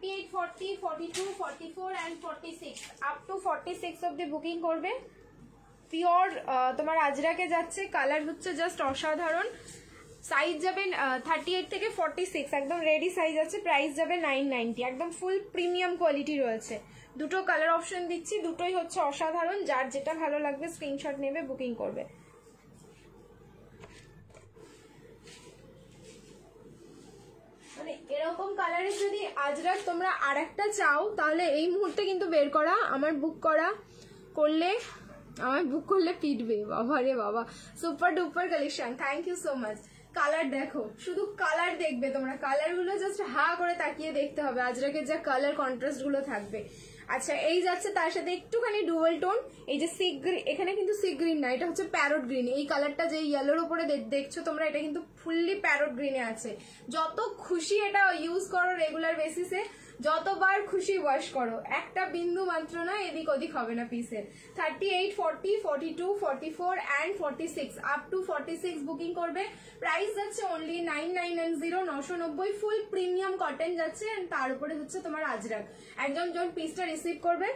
38, 40, 42, 44 and 46 আপ টু 46 অবধি বুকিং করবে। পিওর তোমার আজরাকে যাচ্ছে, কালার হচ্ছে জাস্ট অসাধারণ। সাইজ যাবে 38 থেকে 46, একদম রেডি সাইজ আছে। প্রাইস যাবে 990, একদম ফুল প্রিমিয়াম কোয়ালিটি রয়েছে। দুটো কালার অপশন দিচ্ছি, দুটোই হচ্ছে অসাধারণ। যার যেটা ভালো লাগবে স্ক্রিনশট নেবে, বুকিং করবে। মানে এরকম কালারের যদি আজরাক তোমরা আর একটা চাও, তাহলে এই মুহূর্তে কিন্তু বের করা, আমার বুক করলে পিটবে। বাবা রে বাবা, super duper collection, thank you so much. Colour দেখো, শুধু কালার দেখবে তোমরা, কালারগুলো জাস্ট হা করে তাকিয়ে দেখতে হবে আজরাকের যা কালার কন্ট্রাস্ট গুলো থাকবে। আচ্ছা, এই যাচ্ছে তার সাথে একটুখানি ডুয়াল টোন, এই যে সি গ্রিন, এখানে কিন্তু সি গ্রিন না, এটা হচ্ছে প্যারট গ্রিন। এই কালারটা যে ইয়েলোর উপরে দেখছো তোমরা, এটা কিন্তু ফুললি প্যারট গ্রিনে আছে। যত খুশি এটা ইউজ করো রেগুলার বেসিসে, যতবার খুশি ওয়াশ করো, একটা বিন্দু মাত্র না এদিক ওদিক হবে না পিসের। 38, 40, 42, 44 and 46 আপ টু 46 বুকিং করবে। প্রাইস যাচ্ছে অনলি 9990, 990, ফুল প্রিমিয়াম কটন যাচ্ছে। তার উপরে হচ্ছে তোমার আজরাক। একজন জন পিসটা রিসিভ করবে,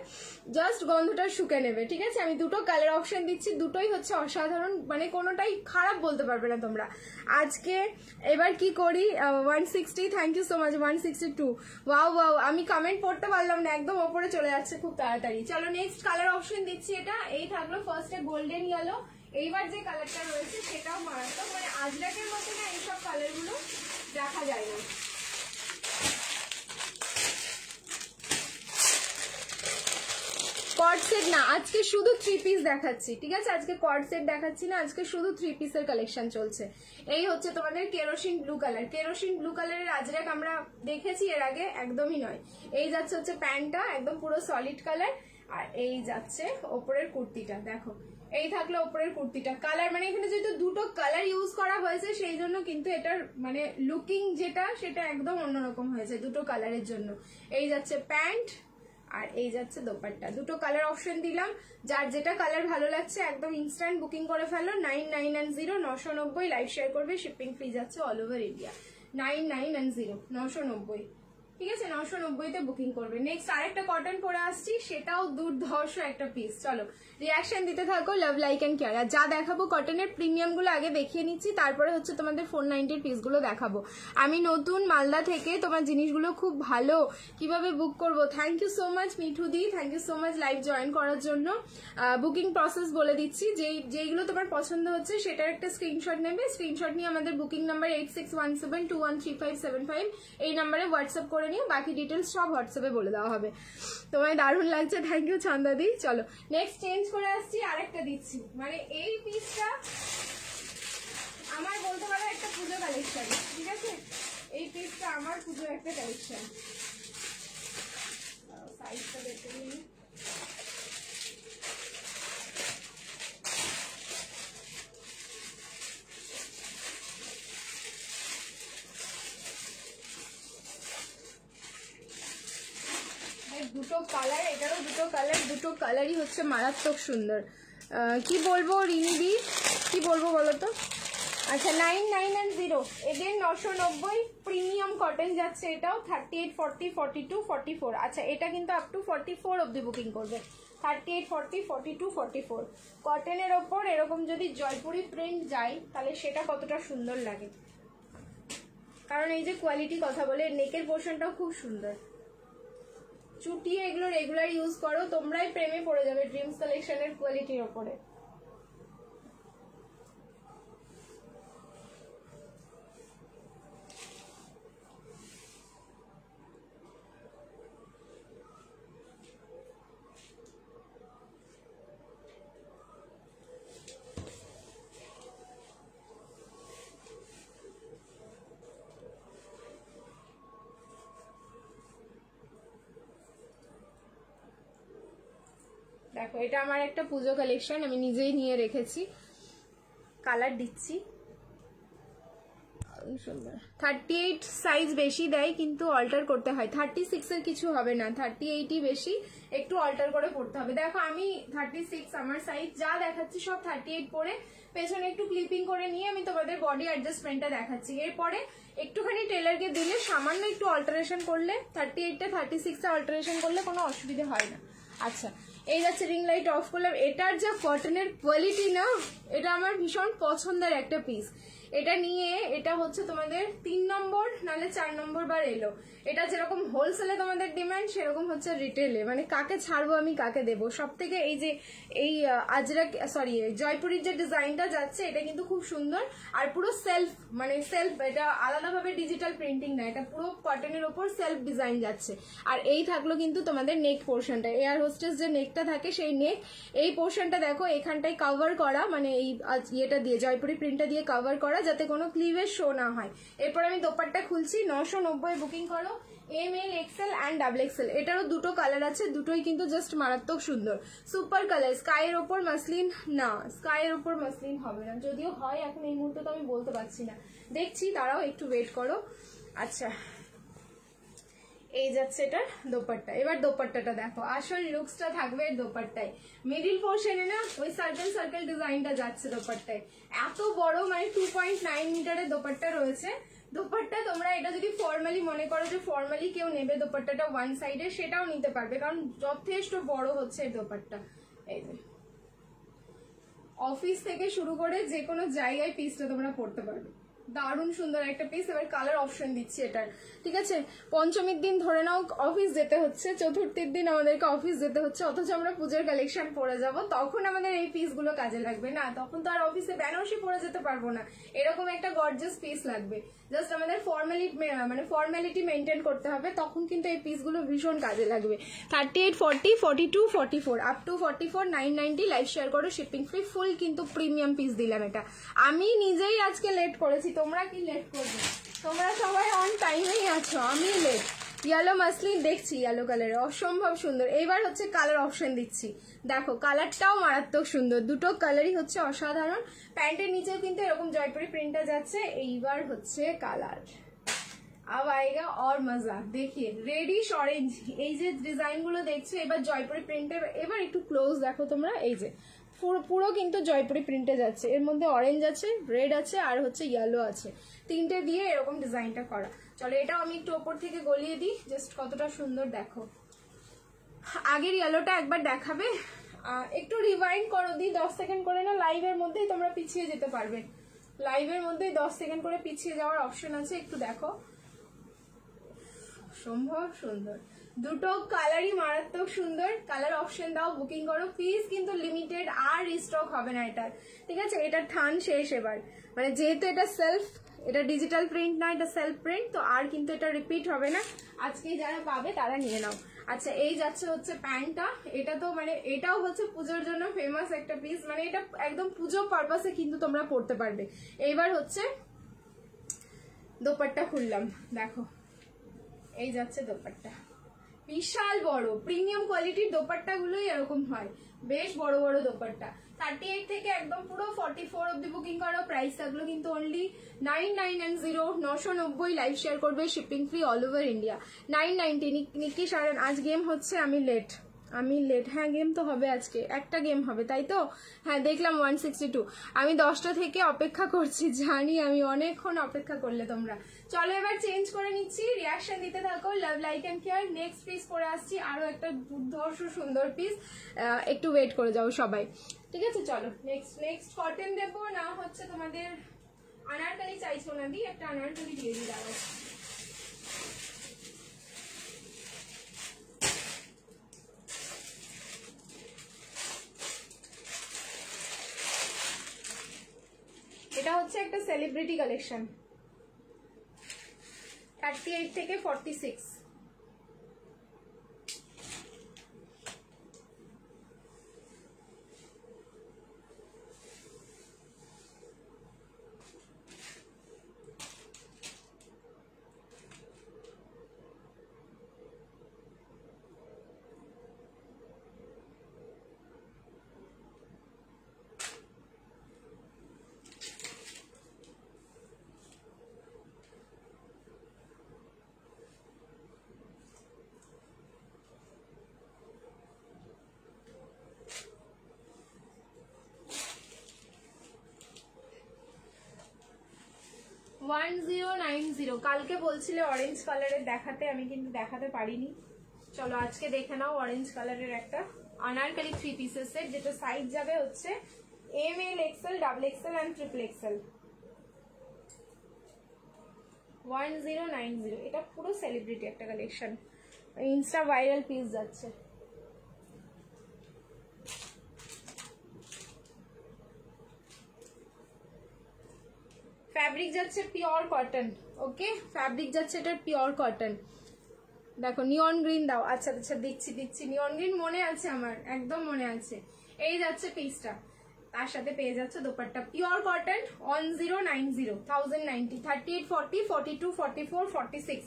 জাস্ট গন্ধটা শুকে নেবে, ঠিক আছে? আমি দুটো কালার অপশন দিচ্ছি, দুটোই হচ্ছে অসাধারণ, মানে কোনোটাই খারাপ বলতে পারবে না তোমরা। আজকে এবার কি করি, 160, thank you so much. 162, wow wow, আমি কমেন্ট পড়তে পারলাম না, একদম ওপরে চলে যাচ্ছে খুব তাড়াতাড়ি। চলো নেক্সট কালার অপশন দিচ্ছি। এটা এই থাকলো ফার্স্টে গোল্ডেন ইয়েলো। এইবার যে কালারটা রয়েছে সেটাও মারাত্মক, মানে আজরাকের মতো না এইসব কালারগুলো দেখা যায় না। কর্ড সেট না, আজকে শুধু 3 পিস দেখাচ্ছি, ঠিক আছে? আজকে কর্ড সেট দেখাচ্ছি না, আজকে শুধু 3 পিসের কালেকশন চলছে। এই হচ্ছে তোমাদের kerosene blue colour. Kerosene blue কালারের আজরাক আমরা দেখেছি এর আগে, একদমই নয়। এই যাচ্ছে হচ্ছে প্যান্টটা, একদম পুরো সলিড কালার। আর এই যাচ্ছে ওপরের কুর্তিটা, দেখো এই থাকলো ওপরের কুর্তিটা। কালার মানে এখানে যেহেতু দুটো কালার ইউজ করা হয়েছে, সেই জন্য কিন্তু এটার মানে লুকিং যেটা, সেটা একদম অন্যরকম হয়েছে দুটো কালারের জন্য। এই যাচ্ছে প্যান্ট আর এই যাচ্ছে দোপাট্টা, দুটো কালার অপশন দিলাম। যার যেটা কালার ভালো লাগছে একদম ইনস্ট্যান্ট বুকিং করে ফেলো। 9990, 990, লাইভ শেয়ার করবে, শিপিং ফ্রি যাচ্ছে অল ওভার ইন্ডিয়া। 9990, 990, ঠিক আছে? 990-তে বুকিং করবে। নেক্সট আরেকটা কটন পরে আসছি, সেটাও দুর্ধর্ষ একটা পিস। চলো রিয়াকশন দিতে থাকো, লাভ লাইক অ্যান্ড কেয়ার। আর যা দেখাবো কটনের প্রিমিয়াম গুলো আগে দেখিয়ে নিচ্ছি, তারপরে হচ্ছে তোমাদের 490-র পিসগুলো দেখাবো। আমি নতুন মালদা থেকে, তোমার জিনিসগুলো খুব ভালো, কিভাবে বুক করবো? থ্যাংক ইউ সো মাচ মিঠুদি, thank you so much live join করার জন্য। বুকিং প্রসেস বলে দিচ্ছি, যেইগুলো তোমার পছন্দ হচ্ছে সেটার একটা স্ক্রিনশট নেবে। স্ক্রিনশট নিয়ে আমাদের বুকিং নাম্বার 8617213575 এই নাম্বারে হোয়াটসঅ্যাপ করে নিয়ে বাকি ডিটেলস সব হোয়াটসঅ্যাপে বলে দেওয়া হবে। তোমায় দারুণ লাগছে, থ্যাংক ইউ ছন্দাদি। চলো নেক্সট চেঞ্জ করে আসছি, আরেকটা দিচ্ছি। মানে এই পিসটা আমার বলতে পারো একটা পুজো কালেকশন, ঠিক আছে? এই পিসটা আমার পুজো একটা কালেকশন। সাইজটা দেখতে নিই, দুটো কালার, এটারও দুটো কালার, দুটো কালারই হচ্ছে মারাত্মক সুন্দর। কি বলবো রিনিদি, কি বলবো বলো তো? আচ্ছা 9990, এদের 990, প্রিমিয়াম কটন যাচ্ছে এটাও। 38, 40, 42, 44, আচ্ছা এটা কিন্তু আপ টু 44 অব্দি বুকিং করবে। 38, 40, 42, 44 কটনের ওপর এরকম যদি জয়পুরি প্রিন্ট যায়, তাহলে সেটা কতটা সুন্দর লাগে। কারণ এই যে কোয়ালিটি কথা বলে, নেকের পোর্শনটাও খুব সুন্দর। চুটিয়ে এগুলো রেগুলার ইউজ করো, তোমরাই প্রেমে পড়ে যাবে ড্রিমস কালেকশনের কোয়ালিটির ওপরে। দেখো এটা আমার একটা পুজো কালেকশন, আমি নিজেই নিয়ে রেখেছি। কালার দিচ্ছি, দারুণ সুন্দর। 38 সাইজ বেশি দেয় কিন্তু অল্টার করতে হয়, 36 এর কিছু হবে না, 38ই বেশি, একটু অল্টার করে পড়তে হবে। দেখো আমি 36 আমার সাইজ, যা দেখাচ্ছি সব 38 পরে পেছনে একটু ক্লিপিং করে নিয়ে আমি তোমাদের বডি অ্যাডজাস্টমেন্টটা দেখাচ্ছি। এরপরে একটুখানি টেলারকে দিলে সামান্য একটু অল্টারেশন করলে 38টা 36 এ অল্টারেশন করলে কোনো অসুবিধা হয় না। আচ্ছা, এই যাচ্ছে রিং লাইট অফ করলাম। এটার যা কটনের কোয়ালিটি না, এটা আমার ভীষণ পছন্দের একটা পিস। এটা নিয়ে এটা হচ্ছে তোমাদের 3 নম্বর নাহলে 4 নম্বর বার এলো। এটা যেরকম হোলসেলে তোমাদের ডিমান্ড সেরকম হচ্ছে রিটেলে, মানে কাকে ছাড়বো আমি কাকে দেবো। সব থেকে এই যে এই আজরাক সরি জয়পুরের যে ডিজাইনটা যাচ্ছে এটা কিন্তু খুব সুন্দর, আর পুরো সেলফ মানে সেলফ, এটা আলাদাভাবে ডিজিটাল প্রিন্টিং না, এটা পুরো কটনের ওপর সেলফ ডিজাইন যাচ্ছে। আর এই থাকলো কিন্তু তোমাদের নেক পোর্শনটা, এয়ার হোস্টেস যে নেকটা থাকে সেই নেক, এই পোর্শনটা দেখো এখানটায় কভার করা, মানে এই ইয়েটা দিয়ে জয়পুরি প্রিন্টটা দিয়ে কভার করা যাতে কোনো ক্লিভেজ শো না হয়। এরপর আমি দোপাট্টা খুলছি, 990 বুকিং করো, ML XL অ্যান্ড XXL। এটারও দুটো কালার আছে, দুটোই কিন্তু জাস্ট মারাত্মক সুন্দর, সুপার কালার। স্কাইয়ের ওপর মাসলিন না, স্কাইয়ের ওপর মাসলিন হবে না, যদিও হয় এখন এই মুহূর্তে তো আমি বলতে পারছি না, দেখছি, তারাও একটু ওয়েট করো। আচ্ছা, এই যাচ্ছে এটার দোপাট্টা। এবার দোপাট্টাটা দেখো, আসল লুকসটা থাকবে এর দোপাট্টায়। মিডিল পোর্শনে না ওই সার্কেল সার্কেল ডিজাইনটা যাচ্ছে দোপাট্টায়, এত বড়, মানে 2.9 মিটারের দোপাট্টা রয়েছে। দোপাট্টা তোমরা এটা যদি ফর্মালি মনে করো যে ফর্মালি কেউ নেবে দোপাট্টাটা ওয়ান সাইডে, সেটাও নিতে পারবে, কারণ যথেষ্ট বড় হচ্ছে এই দোপাট্টা। এই যে অফিস থেকে শুরু করে যে কোনো জায়গায় পিসটা তোমরা পড়তে পারবে, দারুণ সুন্দর একটা পিস। এবার কালার অপশন দিচ্ছি এটার, ঠিক আছে। পঞ্চমীর দিন ধরে নাও অফিস যেতে হচ্ছে, চতুর্থীর দিন আমাদেরকে অফিস যেতে হচ্ছে, অথচ আমরা পুজোর কালেকশন পরে যাব, তখন আমাদের এই পিসগুলো কাজে লাগবে না, তখন তো আর অফিসে বেনারসি পরে যেতে পারবো না, এরকম একটা গর্জিয়াস পিস লাগবে। জাস্ট আমাদের ফর্মালিটি মেনটেন করতে হবে, তখন কিন্তু এই পিসগুলো ভীষণ কাজে লাগবে। 38, 40, 42, 44 আপ টু 44 990, লাইভ শেয়ার করো, শিপিং ফ্রি, ফুল কিন্তু প্রিমিয়াম পিস দিলাম এটা। আমি নিজেই আজকে লেট করেছি, তোমরা কি লেট করবে? তোমরা সবাই অন টাইমেই আছো, আমি লেট। ইয়েলো মাসলিন দেখছি, ইয়েলো কালারে অসম্ভব সুন্দর। এইবার হচ্ছে কালার অপশন দিচ্ছি, দেখো কালারটাও মারাত্মক সুন্দর, দুটো কালারই হচ্ছে অসাধারণ। প্যান্টের নিচেও কিন্তু এরকম জয়পুরি প্রিন্টটা যাচ্ছে। এইবার হচ্ছে কালার, अब आएगा और मजा। देखिए रेडिश ऑरेंज, এই যে ডিজাইন গুলো দেখছো এবার জয়পুরি প্রিন্টের, এবার একটু ক্লোজ দেখো তোমরা, এই যে পুরো কিন্তু জয়পুরি প্রিন্টে যাচ্ছে, এর মধ্যে অরেঞ্জ আছে, রেড আছে, আর হচ্ছে ইয়েলো আছে, তিনটে দিয়ে এরকম ডিজাইনটা করা। চলো এটাও আমি একটু ওপর থেকে গলিয়ে দিই, জাস্ট কতটা সুন্দর দেখো। আগের ইয়েলোটা একবার দেখাবে, একটু রিওয়াইন্ড করো, দিই 10 সেকেন্ড করে, না লাইভের মধ্যেই তোমরা পিছিয়ে যেতে পারবে, লাইভের মধ্যেই 10 সেকেন্ড করে পিছিয়ে যাওয়ার অপশন আছে, একটু দেখো। সম্ভব সুন্দর, দুটো কালারই মারাত্মক সুন্দর। কালার অপশন দাও, বুকিং করো, পিস কিন্তু লিমিটেড, আর রিস্টক হবে না এটার, ঠিক আছে। এটার থান শেষ এবার, মানে যেহেতু এটা সেলফ, এটা ডিজিটাল প্রিন্ট না, এটা সেলফ প্রিন্ট, তো আর কিন্তু এটা রিপিট হবে না, আজকে যারা পাবে তারা নিয়ে নাও। আচ্ছা, এই যাচ্ছে হচ্ছে প্যান্টটা, এটা তো মানে এটাও হচ্ছে পুজোর জন্য ফেমাস একটা পিস, মানে এটা একদম পুজো পারপাসে কিন্তু তোমরা পড়তে পারবে। এইবার হচ্ছে দোপাট্টা খুললাম, দেখো এই যাচ্ছে দোপাট্টা, বিশাল বড় প্রিমিয়াম কোয়ালিটির দোপাট্টা গুলোই এরকম হয়, বেশ বড় বড় দোপাট্টা। 38 থেকে একদম পুরো 44 অব্দি বুকিং করো, প্রাইস থাকলো কিন্তু অনলি 990, 990, লাইভ শেয়ার করবে, shipping free all over India. 990। নিকি সারান, আজ গেম হচ্ছে, আমি লেট। হ্যাঁ গেম তো হবে, আজকে একটা গেম হবে তাই তো, হ্যাঁ দেখলাম 162। আমি 10টা থেকে অপেক্ষা করছি, জানি আমি অনেকক্ষণ অপেক্ষা করলে তোমরা। চলো এবার চেঞ্জ করে নিচ্ছি, রিয়াকশন দিতে থাকো, love like and care. Next piece পরে আসছি, আরো একটা দুর্ধর্ষ সুন্দর পিস, একটু ওয়েট করে যাও সবাই, ঠিক আছে। চলো নেক্সট কটন দেবো না হচ্ছে তোমাদের আনারকলি চাইছো না, দি একটা আনারকলি দিয়ে দিই, দাঁড়াও। এটা হচ্ছে একটা সেলিব্রিটি কালেকশন, 38 থেকে 46। 1090। কালকে বলছিলে অরেঞ্জ কালারের দেখাতে, আমি কিন্তু দেখাতে পারিনি। চলো আজকে দেখে নাও অরেঞ্জ কালারের একটা আনারকলি 3 পিসের সেট, যেটা সাইজ যাবে হচ্ছে ML, XL, XXL and XXL। 1090। এটা পুরো সেলিব্রিটি একটা কালেকশন, ইনস্টা ভাইরাল পিস যাচ্ছে। ফ্যাব্রিক যাচ্ছে পিওর কটন। ওকে, ফ্যাব্রিক যাচ্ছে এটা পিওর কটন। দেখো নিয়ন গ্রিন দাও। আচ্ছা আচ্ছা, দিচ্ছি নিয়ন গ্রিন মনে আছে আমার, একদম মনে আছে। এই যাচ্ছে পিসটা, তার সাথে পেয়ে যাচ্ছে dupatta pure cotton. 1090, 1090, 38, 40, 42, 44, 46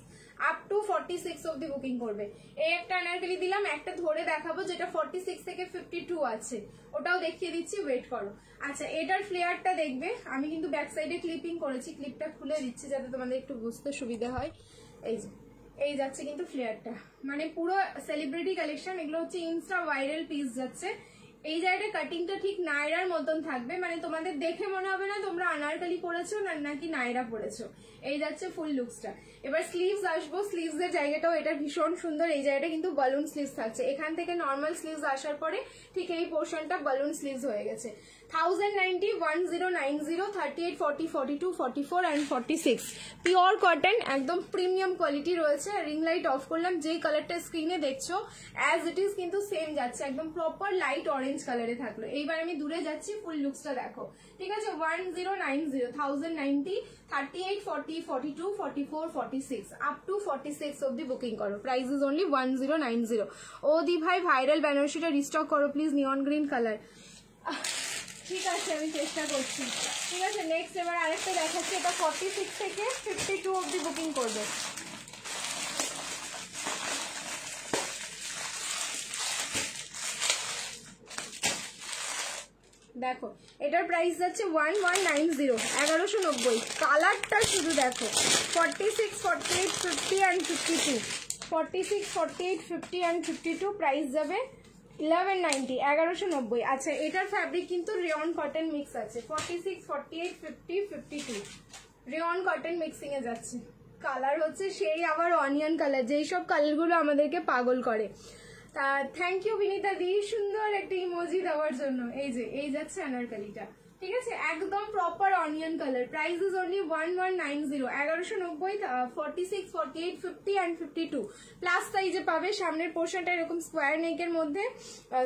up to 46 অব্দি বুকিং করবে। এই একটা আনারকলি দিলাম, একটা ধরে দেখাবো যেটা 46 থেকে 52 আছে, ওটাও দেখিয়ে দিচ্ছি, ওয়েট করো। আচ্ছা, এটার ফ্লেয়ারটা দেখবে, আমি কিন্তু ব্যাক সাইডে ক্লিপিং করেছি, ক্লিপটা খুলে দিচ্ছি যাতে তোমাদের একটু বুঝতে সুবিধা হয়। এই যে এই যাচ্ছে কিন্তু ফ্লেয়ারটা, মানে পুরো সেলিব্রিটি কালেকশন, এগুলো হচ্ছে ইনস্টা ভাইরাল পিস যাচ্ছে। এই জায়গাটা কাটিংটা ঠিক নায়রার মতন থাকবে, মানে তোমাদের দেখে মনে হবে না তোমরা আনারকলি পরেছো নাকি নায়রা পরেছো। এই যাচ্ছে ফুল লুকসটা। এবার স্লিভস আসবো, স্লিভস এর জায়গাটাও এটা ভীষণ সুন্দর। এই জায়গাটা কিন্তু বালুন স্লিভস থাকছে, এখান থেকে নর্মাল স্লিভস আসার পরে ঠিক এই পোর্শনটা বালুন স্লিভস হয়ে গেছে। 1090, 1090, 38, 40, 42, 44 and 46 পিওর কটন, একদম প্রিমিয়াম কোয়ালিটি রয়েছে। রিং লাইট অফ করলাম, যেই কালারটা স্ক্রিনে দেখছো অ্যাজ ইট ইজ কিন্তু সেম যাচ্ছে, একদম প্রপার লাইট অরেঞ্জ কালারে থাকলো। এইবার আমি দূরে যাচ্ছি, ফুল লুকসটা দেখো, ঠিক আছে। 1090, 1090, 38, 40, 42, 44, 46 আপ টু 46 অব্দি বুকিং করো। Price is only 1090। ও দি ভাই, ভাইরাল বেনারসিটা রিস্টক করো প্লিজ, নিয়ন গ্রিন কালার। ঠিক আছে, আমি চেষ্টা করছি। ঠিক আছে, নেক্সট এবার আরেকটা দেখাচ্ছি, এটা 46 থেকে 52 অব্দি বুকিং করবে। দেখো এটার প্রাইস যাচ্ছে 1190, 1190। কালারটা শুধু দেখো, 46, 48, 50 and 52, 46, 48, 50 and 52 প্রাইস যাবে 1190, 1190। আচ্ছা, এটার ফ্যাব্রিক কিন্তু রেয়ন কটন মিক্স আছে। 46, 48, 50, 52 রেয়ন কটন মিক্সিং এ যাচ্ছে। কালার হচ্ছে সেই আবার অনিয়ন কালার, যেই সব কালারগুলো আমাদেরকে পাগল করে। তা থ্যাংক ইউ বিনীতা দি, সুন্দর একটা ইমোজি দেওয়ার জন্য। এই যে এই যাচ্ছে আনারকলিটা, ঠিক আছে, একদম proper onion colour. Price is only 1190, 1190। 46, 48, 50 and 52 plus সাইজে পাবে। সামনের পোর্শনটা এরকম স্কোয়ার নেকের মধ্যে,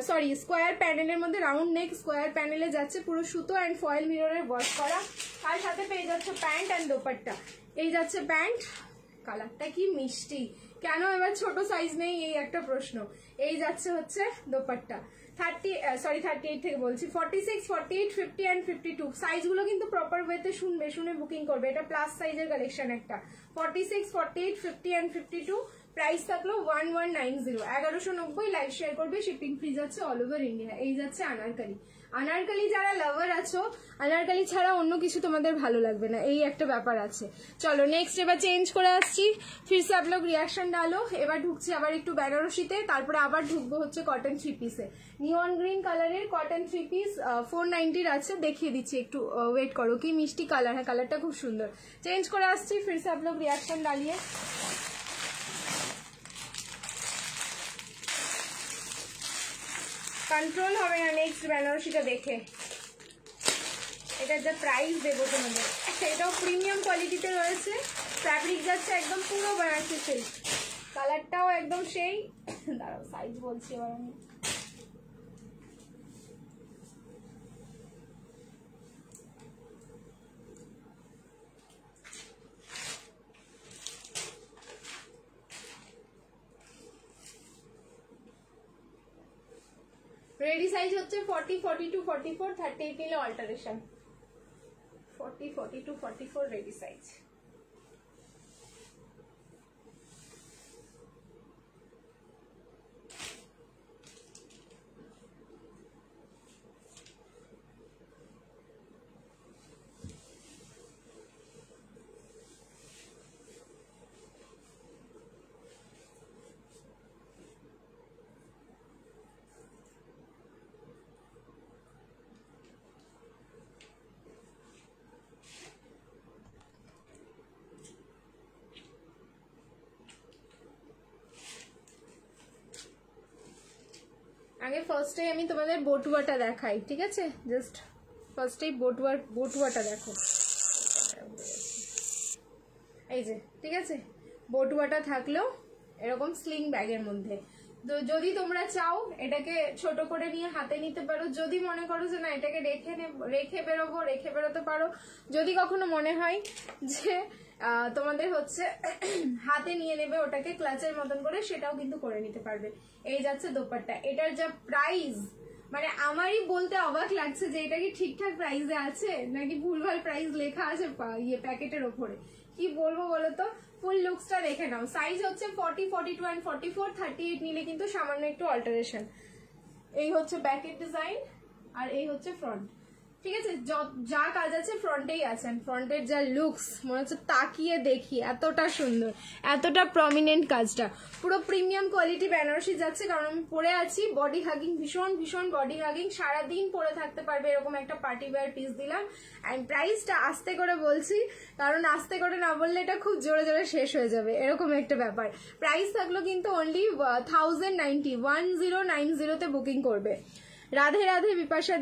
সরি স্কোয়ার প্যানেলের মধ্যে, রাউন্ড নেক স্কোয়ার প্যানেলে যাচ্ছে, পুরো সুতো অ্যান্ড ফয়েল মিররের ওয়ার্ক করা। তার সাথে পেয়ে যাচ্ছে প্যান্ট অ্যান্ড দোপাট্টা। এই যাচ্ছে প্যান্ট, কালারটা কি মিষ্টি, কেন এবার ছোট সাইজ নেই এই একটা প্রশ্ন। এই যাচ্ছে হচ্ছে দোপাট্টা। 38 থেকে বলছি, 46, 48, 50 and 52 সাইজগুলো কিন্তু প্রপার ওয়েতে শুনে বুকিং করবে। এটা প্লাস সাইজের কালেকশন একটা। 46, 48, 50 and 52 প্রাইস থাকলো 1190, 1190। লাইভ শেয়ার করবে, শিপিং ফ্রি যাচ্ছে অল ওভার ইন্ডিয়া। এই যাচ্ছে আনারকলি। আনারকলি যারা লাভার আছো, আনারকলি ছাড়া অন্য কিছু তোমাদের ভালো লাগবে না, এই একটা ব্যাপার আছে। চলো নেক্সট এবার চেঞ্জ করে আসছি, ফিরসে আপ লোক রিয়াকশন ডালো। এবার ঢুকছি আবার একটু বেনারসিতে, তারপরে আবার ঢুকবো হচ্ছে কটন 3 পিসে। নিয়ন গ্রিন কালারের কটন 3 পিস 490 আছে, দেখিয়ে দিচ্ছি, একটু ওয়েট করো। কি মিষ্টি কালার, হ্যাঁ কালারটা খুব সুন্দর। চেঞ্জ করে আসছি, ফিরসে আপ লোক রিয়াকশন ডালিয়ে। কন্ট্রোল হবে না নেক্সট বেনারসিটা দেখে। এটার যা প্রাইস দেবো তোমাদের, এটাও প্রিমিয়াম কোয়ালিটিতে রয়েছে। ফ্যাব্রিক যাচ্ছে একদম পুরো বেনারসি সিল্ক, কালারটাও একদম সেই। দাঁড়াও সাইজ বলছি এবার আমি। রেডি সাইজ হচ্ছে 40, 42, 44, 38 নিলে অল্টারেশন। 40, 42, 44 ready size. আগে ফার্স্টে আমি তোমাদের বটুয়াটা দেখাই, ঠিক আছে? জাস্ট ফার্স্টেই বটুয়াটা দেখো, এই যে, ঠিক আছে? বটুয়াটা থাকলো এরকম স্লিং ব্যাগের মধ্যে। তো যদি তোমরা চাও এটাকে ছোট করে নিয়ে হাতে নিতে পারো, যদি মনে করো যে না এটাকে রেখে বেরোতে পারো। যদি কখনো মনে হয় যে তোমাদের হচ্ছে হাতে নিয়ে নেবে ওটাকে ক্লাচের মতন করে, সেটাও কিন্তু করে নিতে পারবে। এই যাচ্ছে দোপাট্টা। এটার যা প্রাইস, মানে আমারই বলতে অবাক লাগছে যে এটা কি ঠিকঠাক প্রাইসে আছে নাকি ভুলভাল প্রাইস লেখা আছে প্যাকেটের ওপরে। কি বলবো বলো তো? ফুল লুকসটা দেখে নাও। সাইজ হচ্ছে 40, 42 and 44, 38 নিলে কিন্তু সামান্য একটু অল্টারেশন। এই হচ্ছে ব্যাকের ডিজাইন আর এই হচ্ছে ফ্রন্ট, ঠিক আছে? যা কাজ আছে ফ্রন্টেই আছেন। ফ্রন্টের যা লুকস মনে হচ্ছে তাকিয়ে দেখি, এতটা সুন্দর, এতটা প্রমিনেন্ট কাজটা। পুরো প্রিমিয়াম কোয়ালিটি বেনারসি যাচ্ছে, কারণ আমি পরে আছি। বডি হাগিং, ভীষণ ভীষণ বডি হাগিং, সারাদিন পরে থাকতে পারবে এরকম একটা পার্টি ওয়্যার পিস দিলাম। অ্যান্ড প্রাইসটা আস্তে করে বলছি, কারণ আস্তে করে না বললে এটা খুব জোরে জোরে শেষ হয়ে যাবে, এরকম একটা ব্যাপার। প্রাইস থাকলো কিন্তু অনলি 1090 তে বুকিং করবে। রাধে রাধে বিপাশা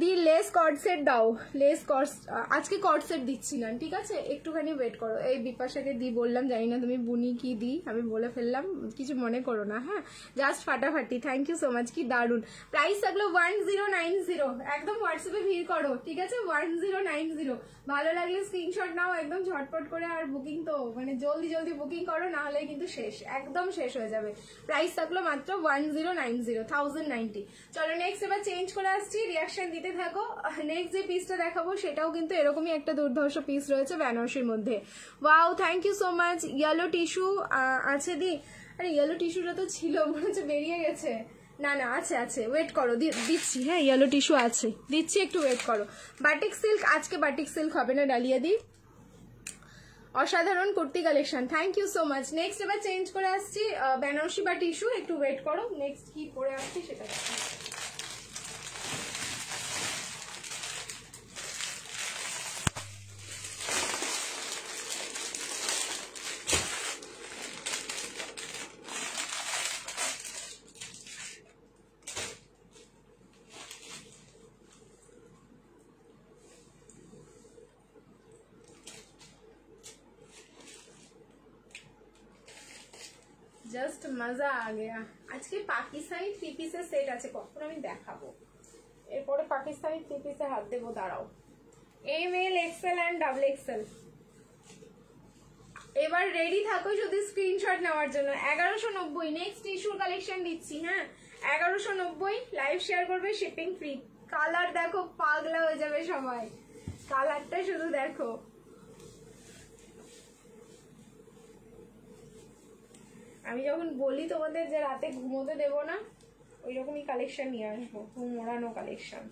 দি লেস কর্ড সেট দাও। লেস কর্ড আজকে কর্ড সেট দিচ্ছি না, ঠিক আছে? একটুখানি ওয়েট করো। এই বিপাশাকে বললাম, জানি না তুমি বুনি কি আমি বলে ফেললাম, কিছু মনে করো না, হ্যাঁ? জাস্ট ফাটাফাটি। থ্যাংক ইউ সো মাচ, কি দারুন। প্রাইস থাকলো 1090। একদম হোয়াটসঅ্যাপে ভিড় করো, ঠিক আছে? 1090। ভালো লাগলে স্ক্রিনশট নাও একদম ঝটপট করে, আর বুকিং তো মানে জলদি জলদি বুকিং করো, না হলে কিন্তু শেষ, একদম শেষ হয়ে যাবে। প্রাইস থাকলো মাত্র 1090। চলো নেক্সট এবার চেঞ্জ করে আসছি, রিয়াকশন দিতে থাকো। নেক্সট যে পিসটা দেখাবো সেটাও কিন্তু এরকমই একটা দুর্ধর্ষ পিস রয়েছে বেনারসির মধ্যে। Wow, thank you so much. Yellow tissue আছে দি? আরে ইয়েলো টিস্যুটা তো ছিল, মনে হচ্ছে বেরিয়ে গেছে। না না, আছে, ওয়েট করো, দিচ্ছি। হ্যাঁ, ইয়েলো টিস্যু আছে, দিচ্ছি, একটু ওয়েট করো। বাটিক সিল্ক, আজকে বাটিক সিল্ক হবে না, ডালিয়া দি। অসাধারণ kurti collection, thank you so much. Next এবার চেঞ্জ করে আসছি বেনারসি বা টিস্যু, একটু ওয়েট করো। নেক্সট কি পরে আসছি সেটা দেখো। জাস্ট মজা আ গয়া। আজকে পাকিস্তানি থ্রি পিসের সেট আছে, কখন আমি দেখাবো। এরপরে পাকিস্তানি থ্রি পিসে হাত দেবো, দাঁড়াও। ML, XL and XXL। এবার রেডি থাকো শুধু স্ক্রিনশট নেওয়ার জন্য। 1190। নেক্সট টিস্যুর কালেকশন দিচ্ছি, হ্যাঁ? 1190, লাইভ শেয়ার করবে, শিপিং ফ্রি। কালার দেখো, পাগলা হয়ে যাবে সবাই, কালারটা শুধু দেখো। আমি যখন বলি তোমাদের যে রাতে ঘুমোতে দেবো না, ওই রকমই কালেকশন নিয়ে আসবো, ঘুম ওড়ানো কালেকশন।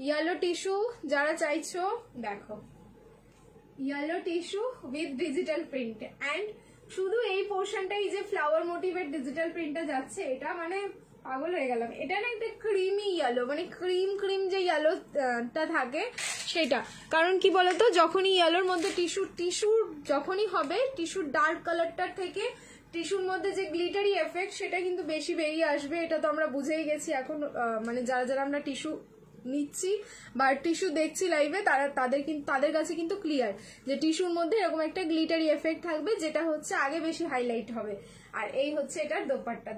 ইয়েলো টিস্যু যারা চাইছো দেখো, yellow tissue with digital print. And শুধু এই পোর্শনটাই যে ফ্লাওয়ার মোটিভের ডিজিটাল প্রিন্টটা যাচ্ছে, এটা মানে পাগল হয়ে গেলাম। এটা না একটা ক্রিমি ইয়েলো, মানে ক্রিম যে ইয়েলোটা থাকে সেটা। কারণ কি বলতো, যখনই ইয়েলোর মধ্যে টিস্যু যখনই হবে, টিস্যুর ডার্ক কালারটার থেকে টিস্যুর মধ্যে যে গ্লিটারি এফেক্ট সেটা কিন্তু বেশি বেরিয়ে আসবে। এটা তো আমরা বুঝেই গেছি এখন, মানে যারা আমরা টিস্যু নিচ্ছি বা টিস্যু দেখছি লাইভে, তাদের কাছে কিন্তু ক্লিয়ার যে টিস্যুর মধ্যে এরকম একটা গ্লিটারি এফেক্ট থাকবে, যেটা হচ্ছে আগে বেশি হাইলাইট হবে। আর এই হচ্ছে এটার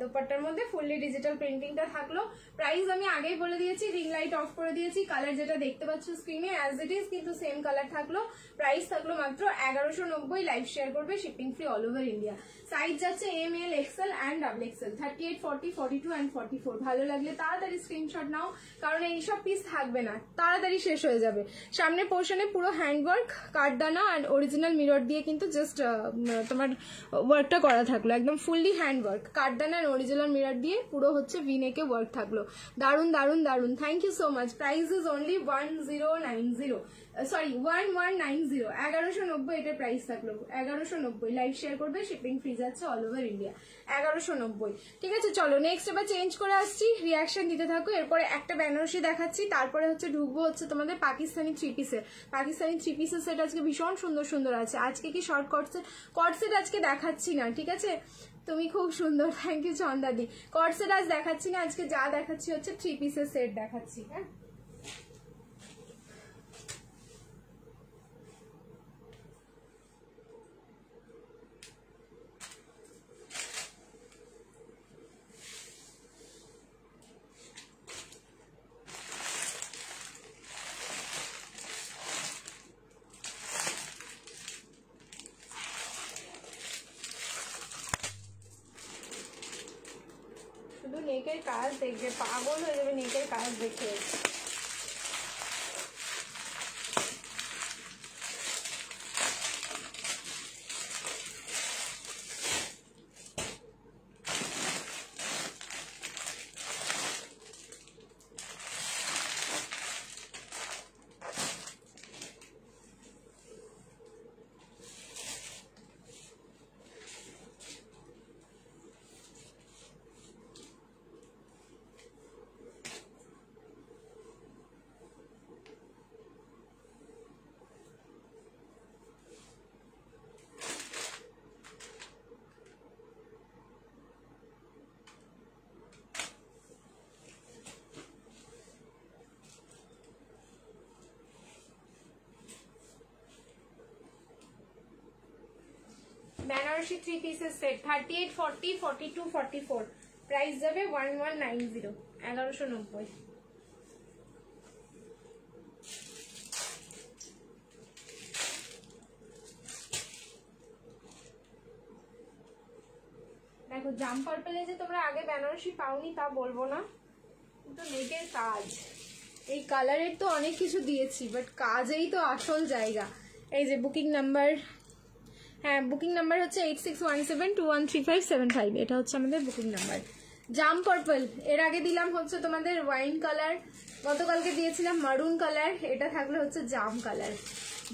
দোপাট্টার মধ্যে ফুললি ডিজিটাল প্রিন্টিংটা থাকলো। প্রাইস আমি আগেই বলে দিয়েছি, রিং লাইট অফ করে দিয়েছি। কালার যেটা দেখতে পাচ্ছ স্ক্রিনে অ্যাজ ইট ইজ কিন্তু সেম কালার থাকলো। প্রাইস থাকলো মাত্র 1190, লাইভ শেয়ার করবে, shipping free all over India. Size যাচ্ছে ML, XL and XXL, 38, 40, 42 and 44। ভালো লাগলে তাড়াতাড়ি স্ক্রিনশট নাও, কারণ এইসব পিস থাকবে না, তাড়াতাড়ি শেষ হয়ে যাবে। সামনের পোর্শনে পুরো হ্যান্ডওয়ার্ক, কাঠদানা অ্যান্ড অরিজিনাল মিরর দিয়ে কিন্তু জাস্ট তোমার ওয়ার্কটা করা থাকলো, একদম ফুললি হ্যান্ড ওয়ার্ক, কাঠদানা আর অরিজিনাল মিরর দিয়ে পুরো হচ্ছে ভিনেকে ওয়ার্ক থাকলো। দারুন দারুন দারুন, thank you so much. Price is only 1090, sorry 1190, 1190 এটার প্রাইস থাকলো, 1190। লাইভ শেয়ার করবে, শিপিং ফ্রি যাচ্ছে অল ওভার ইন্ডিয়া, 1190। ঠিক আছে, চলো নেক্সট এবার চেঞ্জ করে আসছি, রিয়াকশন দিতে থাকো। এরপরে একটা বেনারসি দেখাচ্ছি, তারপরে হচ্ছে ঢুকবো হচ্ছে তোমাদের পাকিস্তানি থ্রি পিসের। পাকিস্তানি থ্রি পিসের সেট আজকে ভীষণ সুন্দর সুন্দর আছে। আজকে কি শর্ট কটসেট আজকে দেখাচ্ছি না, ঠিক আছে? তুমি খুব সুন্দর, থ্যাংক ইউ চন্দাদি। কটসেট আজ দেখাচ্ছি না, আজকে যা দেখাচ্ছি হচ্ছে থ্রি পিসের সেট দেখাচ্ছি। হ্যাঁ, শুধু নেকের কাজ দেখবে, পাগল হয়ে যাবে নেকের কাজ দেখে। বেনারসি থ্রি পিসের সেট 38, 40, 42, 44, প্রাইস যাবে 1190, 1190। দেখো জাম পার্পেলে যে তোমরা আগে বেনারসি পাওনি তা বলবো না, কিন্তু নেকের কাজ, এই কালারের তো অনেক কিছু দিয়েছি, বাট কাজেই তো আসল জায়গা। এই যে বুকিং নাম্বার, হ্যাঁ বুকিং নাম্বার হচ্ছে 8617213575, এটা হচ্ছে আমাদের বুকিং নাম্বার। জাম পার্পল এর আগে দিলাম হচ্ছে তোমাদের ওয়াইন কালার, গতকালকে দিয়েছিলাম মারুন কালার, এটা থাকলে হচ্ছে জাম কালার,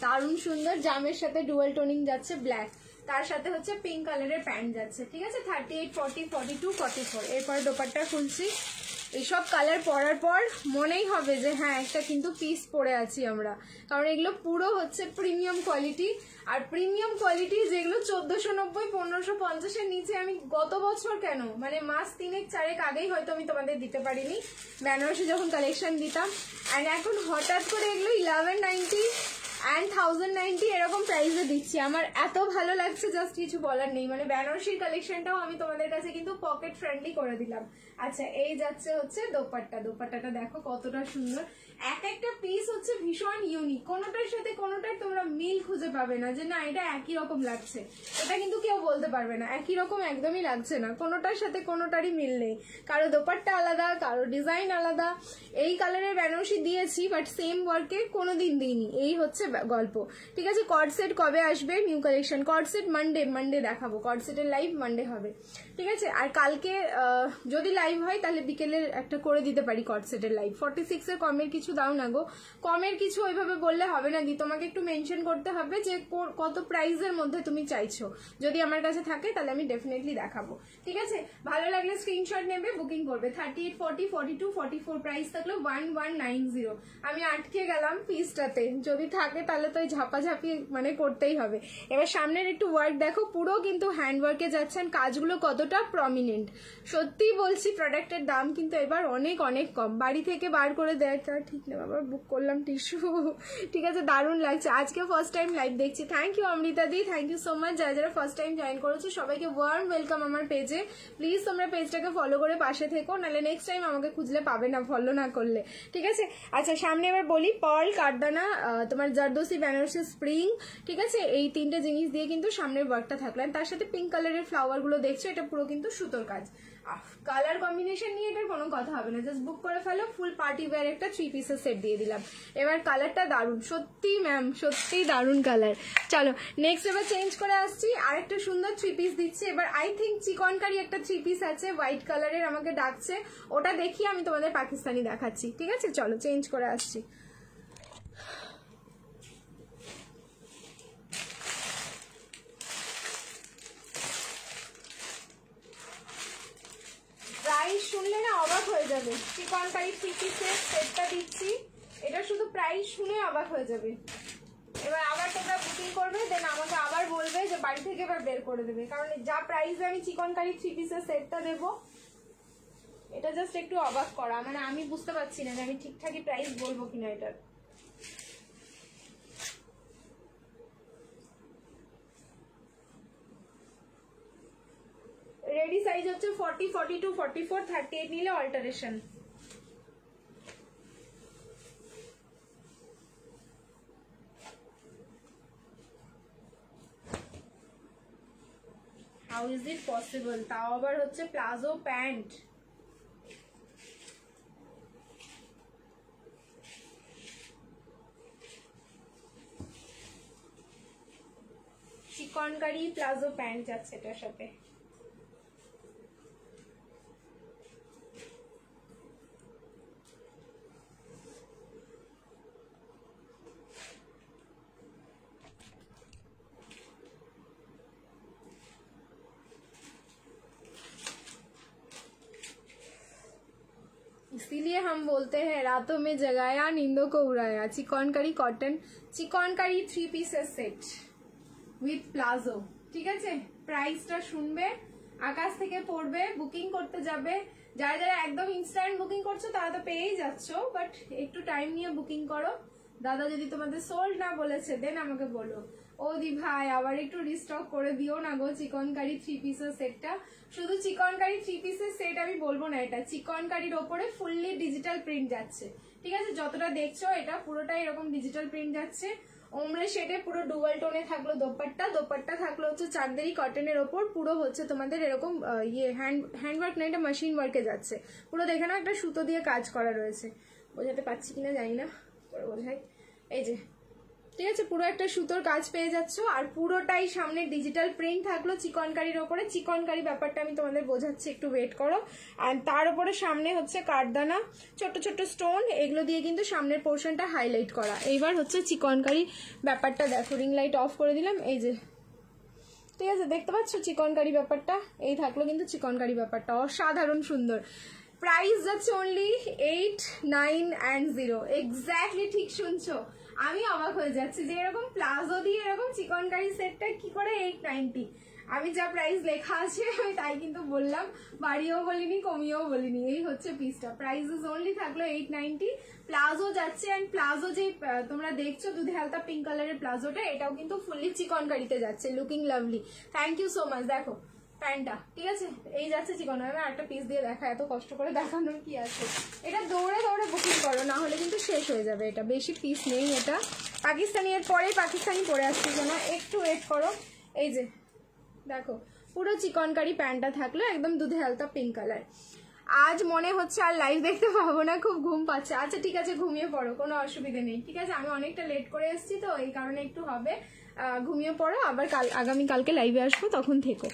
দারুণ সুন্দর। জামের সাথে ডুয়াল টোনিং যাচ্ছে ব্ল্যাক, তার সাথে হচ্ছে পিঙ্ক কালারের প্যান্ট যাচ্ছে। ঠিক আছে, 38, 40, 42, 44। এরপর দোপাট্টা খুলছি। এইসব কালার পরার পর মনেই হবে যে হ্যাঁ একটা কিন্তু পিস পরে আছি আমরা, কারণ এগুলো পুরো হচ্ছে প্রিমিয়াম কোয়ালিটি। আর প্রিমিয়াম কোয়ালিটি যেগুলো 1490, 1550-এর নিচে আমি গত বছর কেন মানে মাস 3-4 আগেই হয়তো আমি তোমাদের দিতে পারিনি বেনারসি যখন কালেকশন দিতাম, অ্যান্ড এখন হঠাৎ করে এগুলো 1190 and 1090 এরকম প্রাইসে দিচ্ছি। আমার এত ভালো লাগছে, জাস্ট কিছু বলার নেই। মানে বেনারসির কালেকশনটাও আমি তোমাদের কাছে কিন্তু পকেট ফ্রেন্ডলি করে দিলাম। আচ্ছা, এই যাচ্ছে হচ্ছে দোপাট্টা, দোপাট্টাটা দেখো কতটা সুন্দর, এক একটা পিস হচ্ছে ভীষণ ইউনিক, কোনোটার সাথে কোনোটার তোমরা মিল খুঁজে পাবে না যে না এটা একই রকম লাগছে, এটা কিন্তু কেউ বলতে পারবে না একই রকম একদমই লাগছে না, কোনোটার সাথে কোনোটারই মিল নেই, কারো দোপাট্টা আলাদা, কারো ডিজাইন আলাদা। এই কালারের বেনারসি দিয়েছি বাট সেম ওয়ার্কে কোনোদিন দিইনি, এই হচ্ছে গল্প। ঠিক আছে, কর্ড সেট কবে আসবে new collection? Cord set Monday দেখাবো, কর্ড সেটের লাইভ মানডে হবে। ঠিক আছে, আর কালকে যদি লাইভ হয় তাহলে বিকেলের একটা করে দিতে পারি কর্ড সেটের লাইভ। 46-এর কমের কিছু দাও না গো, কমের কিছু ওইভাবে বললে হবে না দি, তোমাকে একটু মেনশন করতে হবে যে কত প্রাইসের মধ্যে তুমি চাইছো, যদি আমার কাছে থাকে তাহলে আমি ডেফিনেটলি দেখাবো। ঠিক আছে, ভালো লাগলে স্ক্রিনশট নেবে, বুকিং করবে। 38, 40, 42, 44 প্রাইস থাকলো 1190। আমি আটকে গেলাম পিসটাতে, যদি থাকে তাহলে তো ঝাপাঝাপি মানে করতেই হবে। এবার সামনের একটু ওয়ার্ক দেখো, পুরো কিন্তু হ্যান্ড ওয়ার্কে যাচ্ছেন, কাজগুলো কতটা প্রমিনেন্ট। সত্যি বলছি প্রোডাক্টের দাম কিন্তু এবার অনেক অনেক কম, বাড়ি থেকে বার করে দেয় তা ঠিক না, আবার বুক করলাম টিস্যু। ঠিক আছে, দারুণ লাগছে। আজকে ফার্স্ট টাইম লাইভ দেখছি, থ্যাংক ইউ অমৃতা দি, থ্যাংক ইউ সো মাচ। যারা যারা ফার্স্ট টাইম জয়েন করেছো সবাইকে ওয়ার্ম ওয়েলকাম আমার পেজে। প্লিজ তোমরা পেজটাকে ফলো করে পাশে থেকো, নাহলে নেক্সট টাইম আমাকে খুঁজলে পাবে না ফলো না করলে। ঠিক আছে, আচ্ছা সামনে এবার বলি, পার্ল, কাঠদানা, তোমার জারদোসি, বেনারসি, স্প্রিং। ঠিক আছে, এই তিনটে জিনিস দিয়ে কিন্তু সামনের ওয়ার্কটা থাকলো, তার সাথে পিঙ্ক কালারের ফ্লাওয়ার গুলো দেখছো, এটা পুরো কিন্তু সুতোর কাজ। কালার কম্বিনেশন নিয়ে এটার কোনো কথা হবে না, জাস্ট বুক করে ফেলো। ফুল পার্টি ওয়্যার একটা 3 পিসের সেট দিয়ে দিলাম। এবার কালারটা দারুণ, সত্যি ম্যাম সত্যি দারুণ কালার। চলো নেক্সট এবার চেঞ্জ করে আসছি, আরেকটা সুন্দর 3 পিস দিচ্ছি। এবার আই থিঙ্ক চিকনকারি একটা 3 পিস আছে হোয়াইট কালারের, আমাকে ডাকছে, ওটা দেখিয়ে আমি তোমাদের পাকিস্তানি দেখাচ্ছি, ঠিক আছে? চলো চেঞ্জ করে আসছি। প্রাইস শুনলে না অবাক হয়ে যাবে। চিকনকারি 3 পিসের সেটটা দিচ্ছি, এটা শুধু প্রাইস শুনে অবাক হয়ে যাবে। এবার আবার তোমরা বুকিং করবে, দেন আমাকে আবার বলবে যে বাড়ি থেকে এবার বের করে দেবে, কারণ যা প্রাইসে আমি চিকনকারি 3 পিসের সেটটা দেবো, এটা জাস্ট একটু অবাক করা, মানে আমি বুঝতে পারছি না যে আমি ঠিকঠাকই প্রাইস বলবো কিনা এটার। রেডি সাইজ হচ্ছে 40, 42, 44, 38 নিলে alteration. How is it possible? তাও আবার হচ্ছে palazzo pant. Chikankari palazzo pant যাচ্ছে এটার সাথে। इसीलिए हम बोलते हैं रातों में जगाया नींदों को उड़ाया। चिकनकारी कॉटन चिकनकारी 3 পিসের সেট উইথ প্লাজো, ঠিক আছে? প্রাইসটা শুনবে, আকাশ থেকে পড়বে, বুকিং করতে যাবে। যারা যারা একদম ইনস্ট্যান্ট বুকিং করছো তারা তো পেয়েই যাচ্ছ, বাট একটু টাইম নিয়ে বুকিং করো। দাদা যদি তোমাদের সোল্ড না বলেছে দেন আমাকে বলো, ও দি ভাই আবার একটু রিস্টক করে দিও না গো চিকনকারি 3 পিসের সেটটা। শুধু চিকনকারি 3 পিসের সেট আমি বলবো না, এটা চিকনকারির ওপরে ফুললি ডিজিটাল প্রিন্ট যাচ্ছে, ঠিক আছে? যতটা দেখছো এটা পুরোটাই এরকম ডিজিটাল প্রিন্ট যাচ্ছে। ওমরে শেডে পুরো ডুয়াল টোনে থাকলো দোপাট্টা, দোপাট্টা থাকলো হচ্ছে চাঁদেরি কটনের ওপর, পুরো হচ্ছে তোমাদের এরকম ইয়ে হ্যান্ডওয়ার্ক না, এটা মেশিন ওয়ার্কে যাচ্ছে পুরো। দেখে না একটা সুতো দিয়ে কাজ করা রয়েছে, বোঝাতে পারছি কিনা জানি না, করে বোঝাই। এই যে ঠিক আছে, পুরো একটা সুতোর কাজ পেয়ে যাচ্ছ, আর পুরোটাই সামনে ডিজিটাল প্রিন্ট থাকলো চিকনকারির ওপরে। চিকনকারি ব্যাপারটা আমি তোমাদের বোঝাচ্ছি, একটু ওয়েট করো। আর তার উপরে সামনে হচ্ছে কাঠদানা, ছোট্ট ছোট্ট স্টোন, এগুলো দিয়ে কিন্তু সামনের পোর্শনটা হাইলাইট করা। এইবার হচ্ছে চিকনকারি ব্যাপারটা দেখো, রিং লাইট অফ করে দিলাম, এই যে ঠিক আছে দেখতে পাচ্ছ চিকনকারি ব্যাপারটা, এই থাকলো কিন্তু চিকনকারি ব্যাপারটা অসাধারণ সুন্দর। প্রাইস যাচ্ছে অনলি 8, 9 and 0। এক্স্যাক্টলি ঠিক শুনছো, আমি অবাক হয়ে যাচ্ছি যে এরকম প্লাজো দিয়ে এরকম চিকনকারি সেটটা কি করে 890। আমি যা প্রাইস লেখা আছে আমি তাই কিন্তু বললাম, বাড়িও বলিনি কমিয়েও বলিনি। এই হচ্ছে পিসটা, প্রাইসেস অনলি থাকলো 890। প্লাজো যাচ্ছে, অ্যান্ড প্লাজো যে তোমরা দেখছো দুধে হালকা পিঙ্ক কালারের প্লাজোটা, এটাও কিন্তু ফুললি চিকনকারিতে যাচ্ছে, looking lovely. Thank you so much. দেখো প্যান্টটা ঠিক আছে, এই যাচ্ছে চিকন। আমি একটা পিস দিয়ে দেখা, এত কষ্ট করে দেখানোর কি আছে? এটা দৌড়ে দৌড়ে বুকিং করো, না হলে কিন্তু শেষ হয়ে যাবে। এটা বেশি পিস নেই, এটা পাকিস্তানি, এর পরেই পাকিস্তানি পরে আসছে না, একটু ওয়েট করো। এই যে দেখো পুরো চিকনকারি প্যান্টটা থাকলো একদম দুধে হালকা পিঙ্ক কালার। আজ মনে হচ্ছে আর লাইভ দেখতে পাবো না, খুব ঘুম পাচ্ছে। আচ্ছা ঠিক আছে, ঘুমিয়ে পড়ো, কোনো অসুবিধা নেই, ঠিক আছে? আমি অনেকটা লেট করে এসেছি তো, এই কারণে একটু হবে, ঘুমিয়ে পড়ো। আবার আগামীকালকে লাইভে আসবো, তখন থেকো।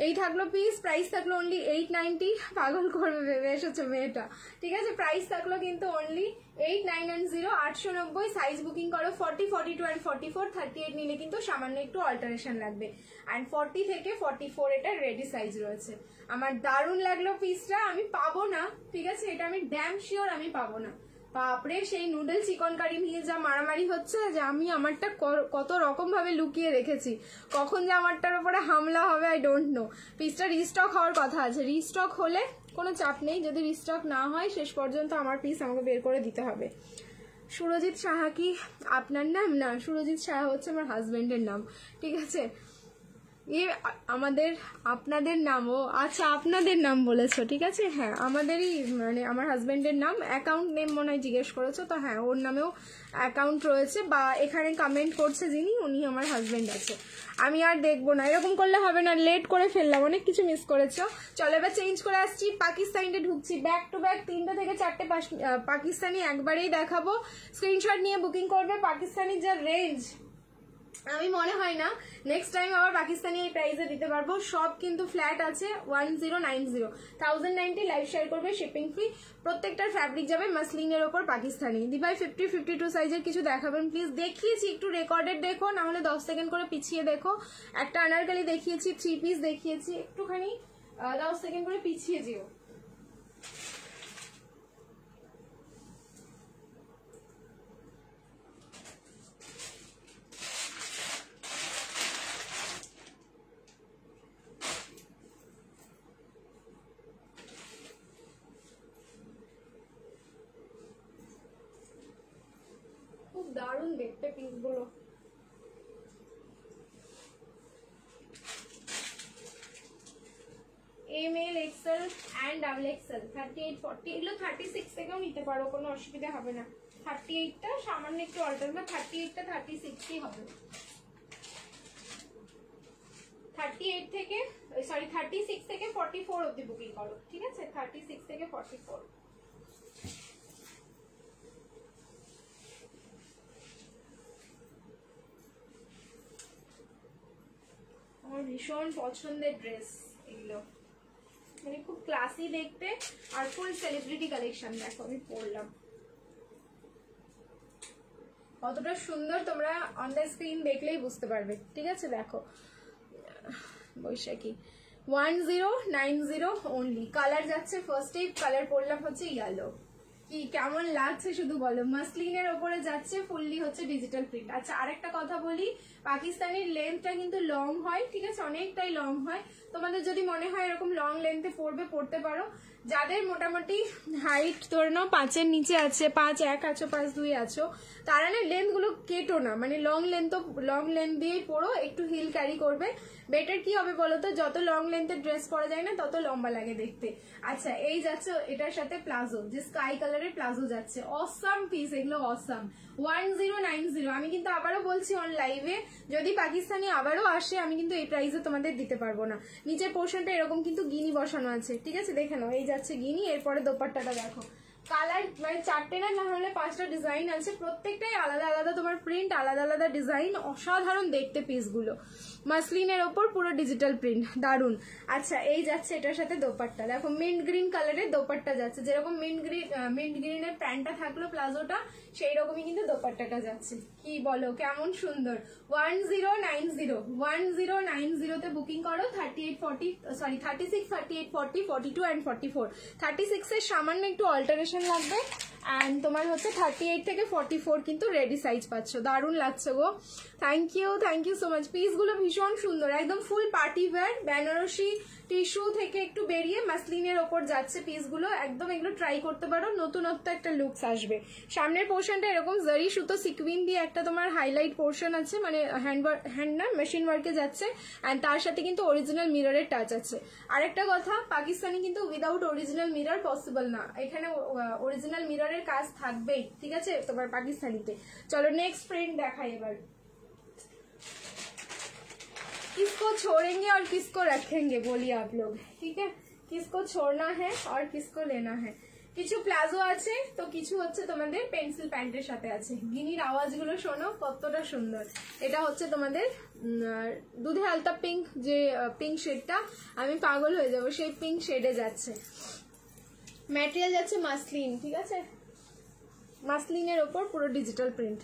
এই থাকলো পিস, প্রাইস থাকলো অনলি 890। পাগল করবে ভেবে এসেছো মেয়েটা, ঠিক আছে? প্রাইস থাকলো কিন্তু অনলি 8, 9 and 0, 890। সাইজ বুকিং করো 40, 42 and 44। 38 নিলে কিন্তু সামান্য একটু অল্টারেশন লাগবে, অ্যান্ড 40 থেকে 44 এটা রেডি সাইজ রয়েছে। আমার দারুণ লাগলো পিসটা, আমি পাবো না, ঠিক আছে? এটা আমি ড্যাম শিওর আমি পাবো না। বাপরে, সেই নুডল চিকনকারি নিয়ে যা মারামারি হচ্ছে, যে আমি আমারটা কত রকম ভাবে লুকিয়ে রেখেছি, কখন যে আমারটার উপরে হামলা হবে আই ডোন্ট নো। পিসটা রিস্টক হওয়ার কথা আছে, রিস্টক হলে কোনো চাপ নেই, যদি রিস্টক না হয় শেষ পর্যন্ত আমার পিস আমাকে বের করে দিতে হবে। সুরজিৎ সাহা কি আপনার নাম? না, সুরজিৎ সাহা হচ্ছে আমার হাজবেন্ডের নাম, ঠিক আছে? আমাদের আপনাদের নামও আচ্ছা, আপনাদের নাম বলেছো, ঠিক আছে। হ্যাঁ, আমাদেরই মানে আমার হাজবেন্ডের নাম, অ্যাকাউন্ট নেম মনে হয় জিজ্ঞেস করেছো তো। হ্যাঁ, ওর নামেও অ্যাকাউন্ট রয়েছে, বা এখানে কমেন্ট করছে যিনি, উনি আমার হাজবেন্ড আছে। আমি আর দেখবো না, এরকম করলে হবে না, লেট করে ফেললাম, অনেক কিছু মিস করেছো। চলো এবার চেঞ্জ করে আসছি, পাকিস্তানিতে ঢুকছি। ব্যাক টু ব্যাক 3টে থেকে 4টে পাকিস্তানি একবারেই দেখাবো। স্ক্রিনশট নিয়ে বুকিং করবে। পাকিস্তানির যা রেঞ্জ, আমি মনে হয় না নেক্সট টাইম আবার পাকিস্তানি এই প্রাইসে দিতে পারবো। সব কিন্তু ফ্ল্যাট আছে 1090, 1090 লাইভ শেয়ার করবে, শিপিং ফ্রি। প্রত্যেকটার ফ্যাব্রিক যাবে মাসলিনের ওপর পাকিস্তানি। দিভাই 50-52 সাইজের কিছু দেখাবেন প্লিজ। দেখিয়েছি, একটু রেকর্ডেড দেখো, না হলে 10 সেকেন্ড করে পিছিয়ে দেখো। একটা আনারকালি দেখিয়েছি, 3 পিস দেখিয়েছি, একটুখানি 10 সেকেন্ড করে পিছিয়ে যেও। দারুণ দেখতে পিসগুলো। M L, XL and double XL, 38-40, এগুলো 36 থেকেও নিতে পারো, কোনো অসুবিধা হবে না। 38টা সামান্য একটু অল্টার, বা 38টা 36ই হবে। 38 থেকে সরি 36 থেকে 44 অবধি বুকিং করো, ঠিক আছে। 36 থেকে 44। আমার ভীষণ পছন্দের ড্রেস এগুলো, মানে খুব ক্লাসি দেখতে, আর ফুল সেলিব্রিটি কালেকশন। দেখো আমি পরলাম, কতটা সুন্দর তোমরা অন দ্য স্ক্রিন দেখলেই বুঝতে পারবে, ঠিক আছে। দেখো বৈশাখী 1090 অনলি। কালার যাচ্ছে ফার্স্টে কালার পরলাম হচ্ছে ইয়েলো। কি কেমন লাগছে শুধু বলো। মাসলিনের ওপরে যাচ্ছে, ফুললি হচ্ছে ডিজিটাল প্রিন্ট। আচ্ছা, আরেকটা কথা বলি, পাকিস্তানের লেন্থটা কিন্তু লং হয়, ঠিক আছে, অনেকটাই লং হয়। তোমাদের যদি মনে হয় এরকম লং লেন্থে পরতে পারো। যাদের মোটামুটি হাইট ধরে নাও 5-এর নিচে আছে, 5'1" আছো, 5'2" আছো, তারা না লেন্থ গুলো কেটো না, মানে লং লেন্থ দিয়েই পরো। একটু হিল ক্যারি করবে, বেটার কি হবে বলো তো, যত লং লেন্থের ড্রেস পরা যায় না তত লম্বা লাগে দেখতে। আচ্ছা, এই যাচ্ছে এটার সাথে প্লাজো, যে স্কাই কালারের প্লাজো যাচ্ছে, অসাম পিস এগুলো, অসাম। 1090। আমি কিন্তু আবারও বলছি অন লাইভে, যদি পাকিস্তানি আবারও আসে আমি কিন্তু এই প্রাইসে তোমাদের দিতে পারবো না। নিচের পোর্শনটা এরকম কিন্তু গিনি বসানো আছে, ঠিক আছে, দেখে নাও। এই যাচ্ছে গিনি, এরপরে দোপাট্টাটা দেখো। কালার মানে 4টে না হলে 5টা ডিজাইন আছে, প্রত্যেকটাই আলাদা আলাদা তোমার প্রিন্ট, আলাদা আলাদা ডিজাইন, অসাধারণ দেখতে পিসগুলো। মাসলিনের ওপর পুরো ডিজিটাল প্রিন্ট, দারুন। আচ্ছা, এই যাচ্ছে এটার সাথে দোপাট্টা, দেখো মিন্ট গ্রিন কালারের দোপাট্টা যাচ্ছে, যেরকম মিন্ট গ্রিনের প্যান্টটা থাকলো প্লাজোটা, সেই রকমই কিন্তু দোপাট্টাটা যাচ্ছে। কি বলো, কেমন সুন্দর। 1090 বুকিং করো। 36, 38, 40, 42 and 44। 36 এর সামান্য একটু অল্টারেশন লাগবে, অ্যান্ড তোমার হচ্ছে 38 থেকে 44 কিন্তু রেডি সাইজ পাচ্ছ। দারুণ লাগছে গো, থ্যাংক ইউ সো মাচ। পিসগুলো ভীষণ সুন্দর, একদম ফুল পার্টি ওয়্যার, বেনারসি টিস্যু থেকে একটু বেরিয়ে মাসলিনের ওপর যাচ্ছে পিসগুলো, একদম এগুলো ট্রাই করতে পারো, নতুনত্ব একটা লুকস আসবে। সামনের পোর্শনটা এরকম জারি সুতো সিকুইন দিয়ে একটা তোমার হাইলাইট পোর্শন আছে, মানে হ্যান্ড না মেশিন ওয়ার্কে যাচ্ছে, অ্যান্ড তার সাথে কিন্তু অরিজিনাল মিররের টাচ আছে। আরেকটা কথা, পাকিস্তানি কিন্তু উইদাউট অরিজিনাল মিরর পসিবল না, এখানে অরিজিনাল মিররের কাজ থাকবেই, ঠিক আছে, তোমার পাকিস্তানিতে। চলো নেক্সট প্রিন্ট দেখাই এবার। किसको छोड़ेंगे और किसको रखेंगे बोलिए आप लोग, ठीक है, किसको छोड़ना है और किसको लेना है। কিছু প্লাজো আছে তো, কিছু হচ্ছে তোমাদের পেন্সিল প্যান্টের সাথে আছে। গিনির আওয়াজগুলো শোনো কতটা সুন্দর। এটা হচ্ছে তোমাদের দুধে আলতা পিঙ্ক, যে পিঙ্ক শেডটা, আমি পাগল হয়ে যাবো, সেই পিঙ্ক শেডে যাচ্ছে। ম্যাটেরিয়াল যাচ্ছে মাসলিন, ঠিক আছে, মাসলিনের ওপর পুরো ডিজিটাল প্রিন্ট।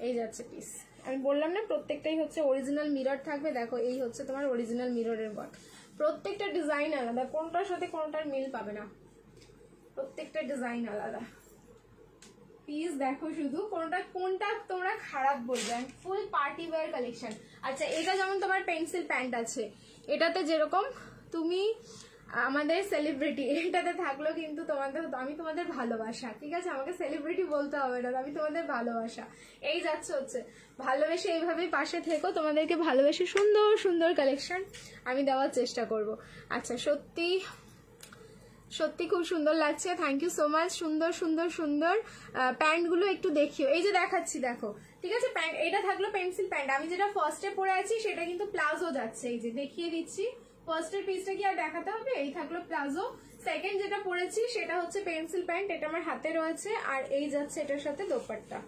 এই যাচ্ছে পিস, আমি বললাম না প্রত্যেকটাই হচ্ছে অরিজিনাল মিরর থাকবে। দেখো এই হচ্ছে তোমার অরিজিনাল মিররের ওয়ার্ক, প্রত্যেকটা ডিজাইন আলাদা, কোনটার সাথে কোনটার মিল পাবে না, প্রত্যেকটা ডিজাইন আলাদা। পিস দেখো শুধু, কোনটা তোমরা খারাপ বলবে। ফুল পার্টি ওয়্যার কালেকশন। আচ্ছা, এটা যেমন তোমার পেন্সিল প্যান্ট আছে, এটাতে যেরকম তুমি আমাদের সেলিব্রিটি এটাতে থাকলো, কিন্তু তোমাদের আমি তোমাদের ভালোবাসা, ঠিক আছে? আমাকে সেলিব্রিটি বলতে হবে না, আমি তোমাদের ভালোবাসা। এই যাচ্ছে হচ্ছে ভালোবেসে এইভাবেই পাশে থেকো, তোমাদেরকে ভালোবেসে সুন্দর সুন্দর কালেকশন আমি দেওয়ার চেষ্টা করব। আচ্ছা, সত্যি সত্যি খুব সুন্দর লাগছে, থ্যাংক ইউ সো মাচ। সুন্দর সুন্দর সুন্দর প্যান্টগুলো একটু দেখিও, এই যে দেখাচ্ছি দেখো, ঠিক আছে? প্যান্ট এটা থাকলো পেন্সিল প্যান্ট, আমি যেটা ফার্স্টে পরে আছি সেটা কিন্তু প্লাজো যাচ্ছে, এই যে দেখিয়ে দিচ্ছি। ফার্স্টের পিসটা কি আর দেখাতে হবে? এই থাকলো প্লাজো। সেকেন্ড যেটা পরেছি সেটা হচ্ছে পেন্সিল প্যান্ট, এটা আমার হাতে রয়েছে, আর এই যাচ্ছে এটার সাথে দোপাট্টা।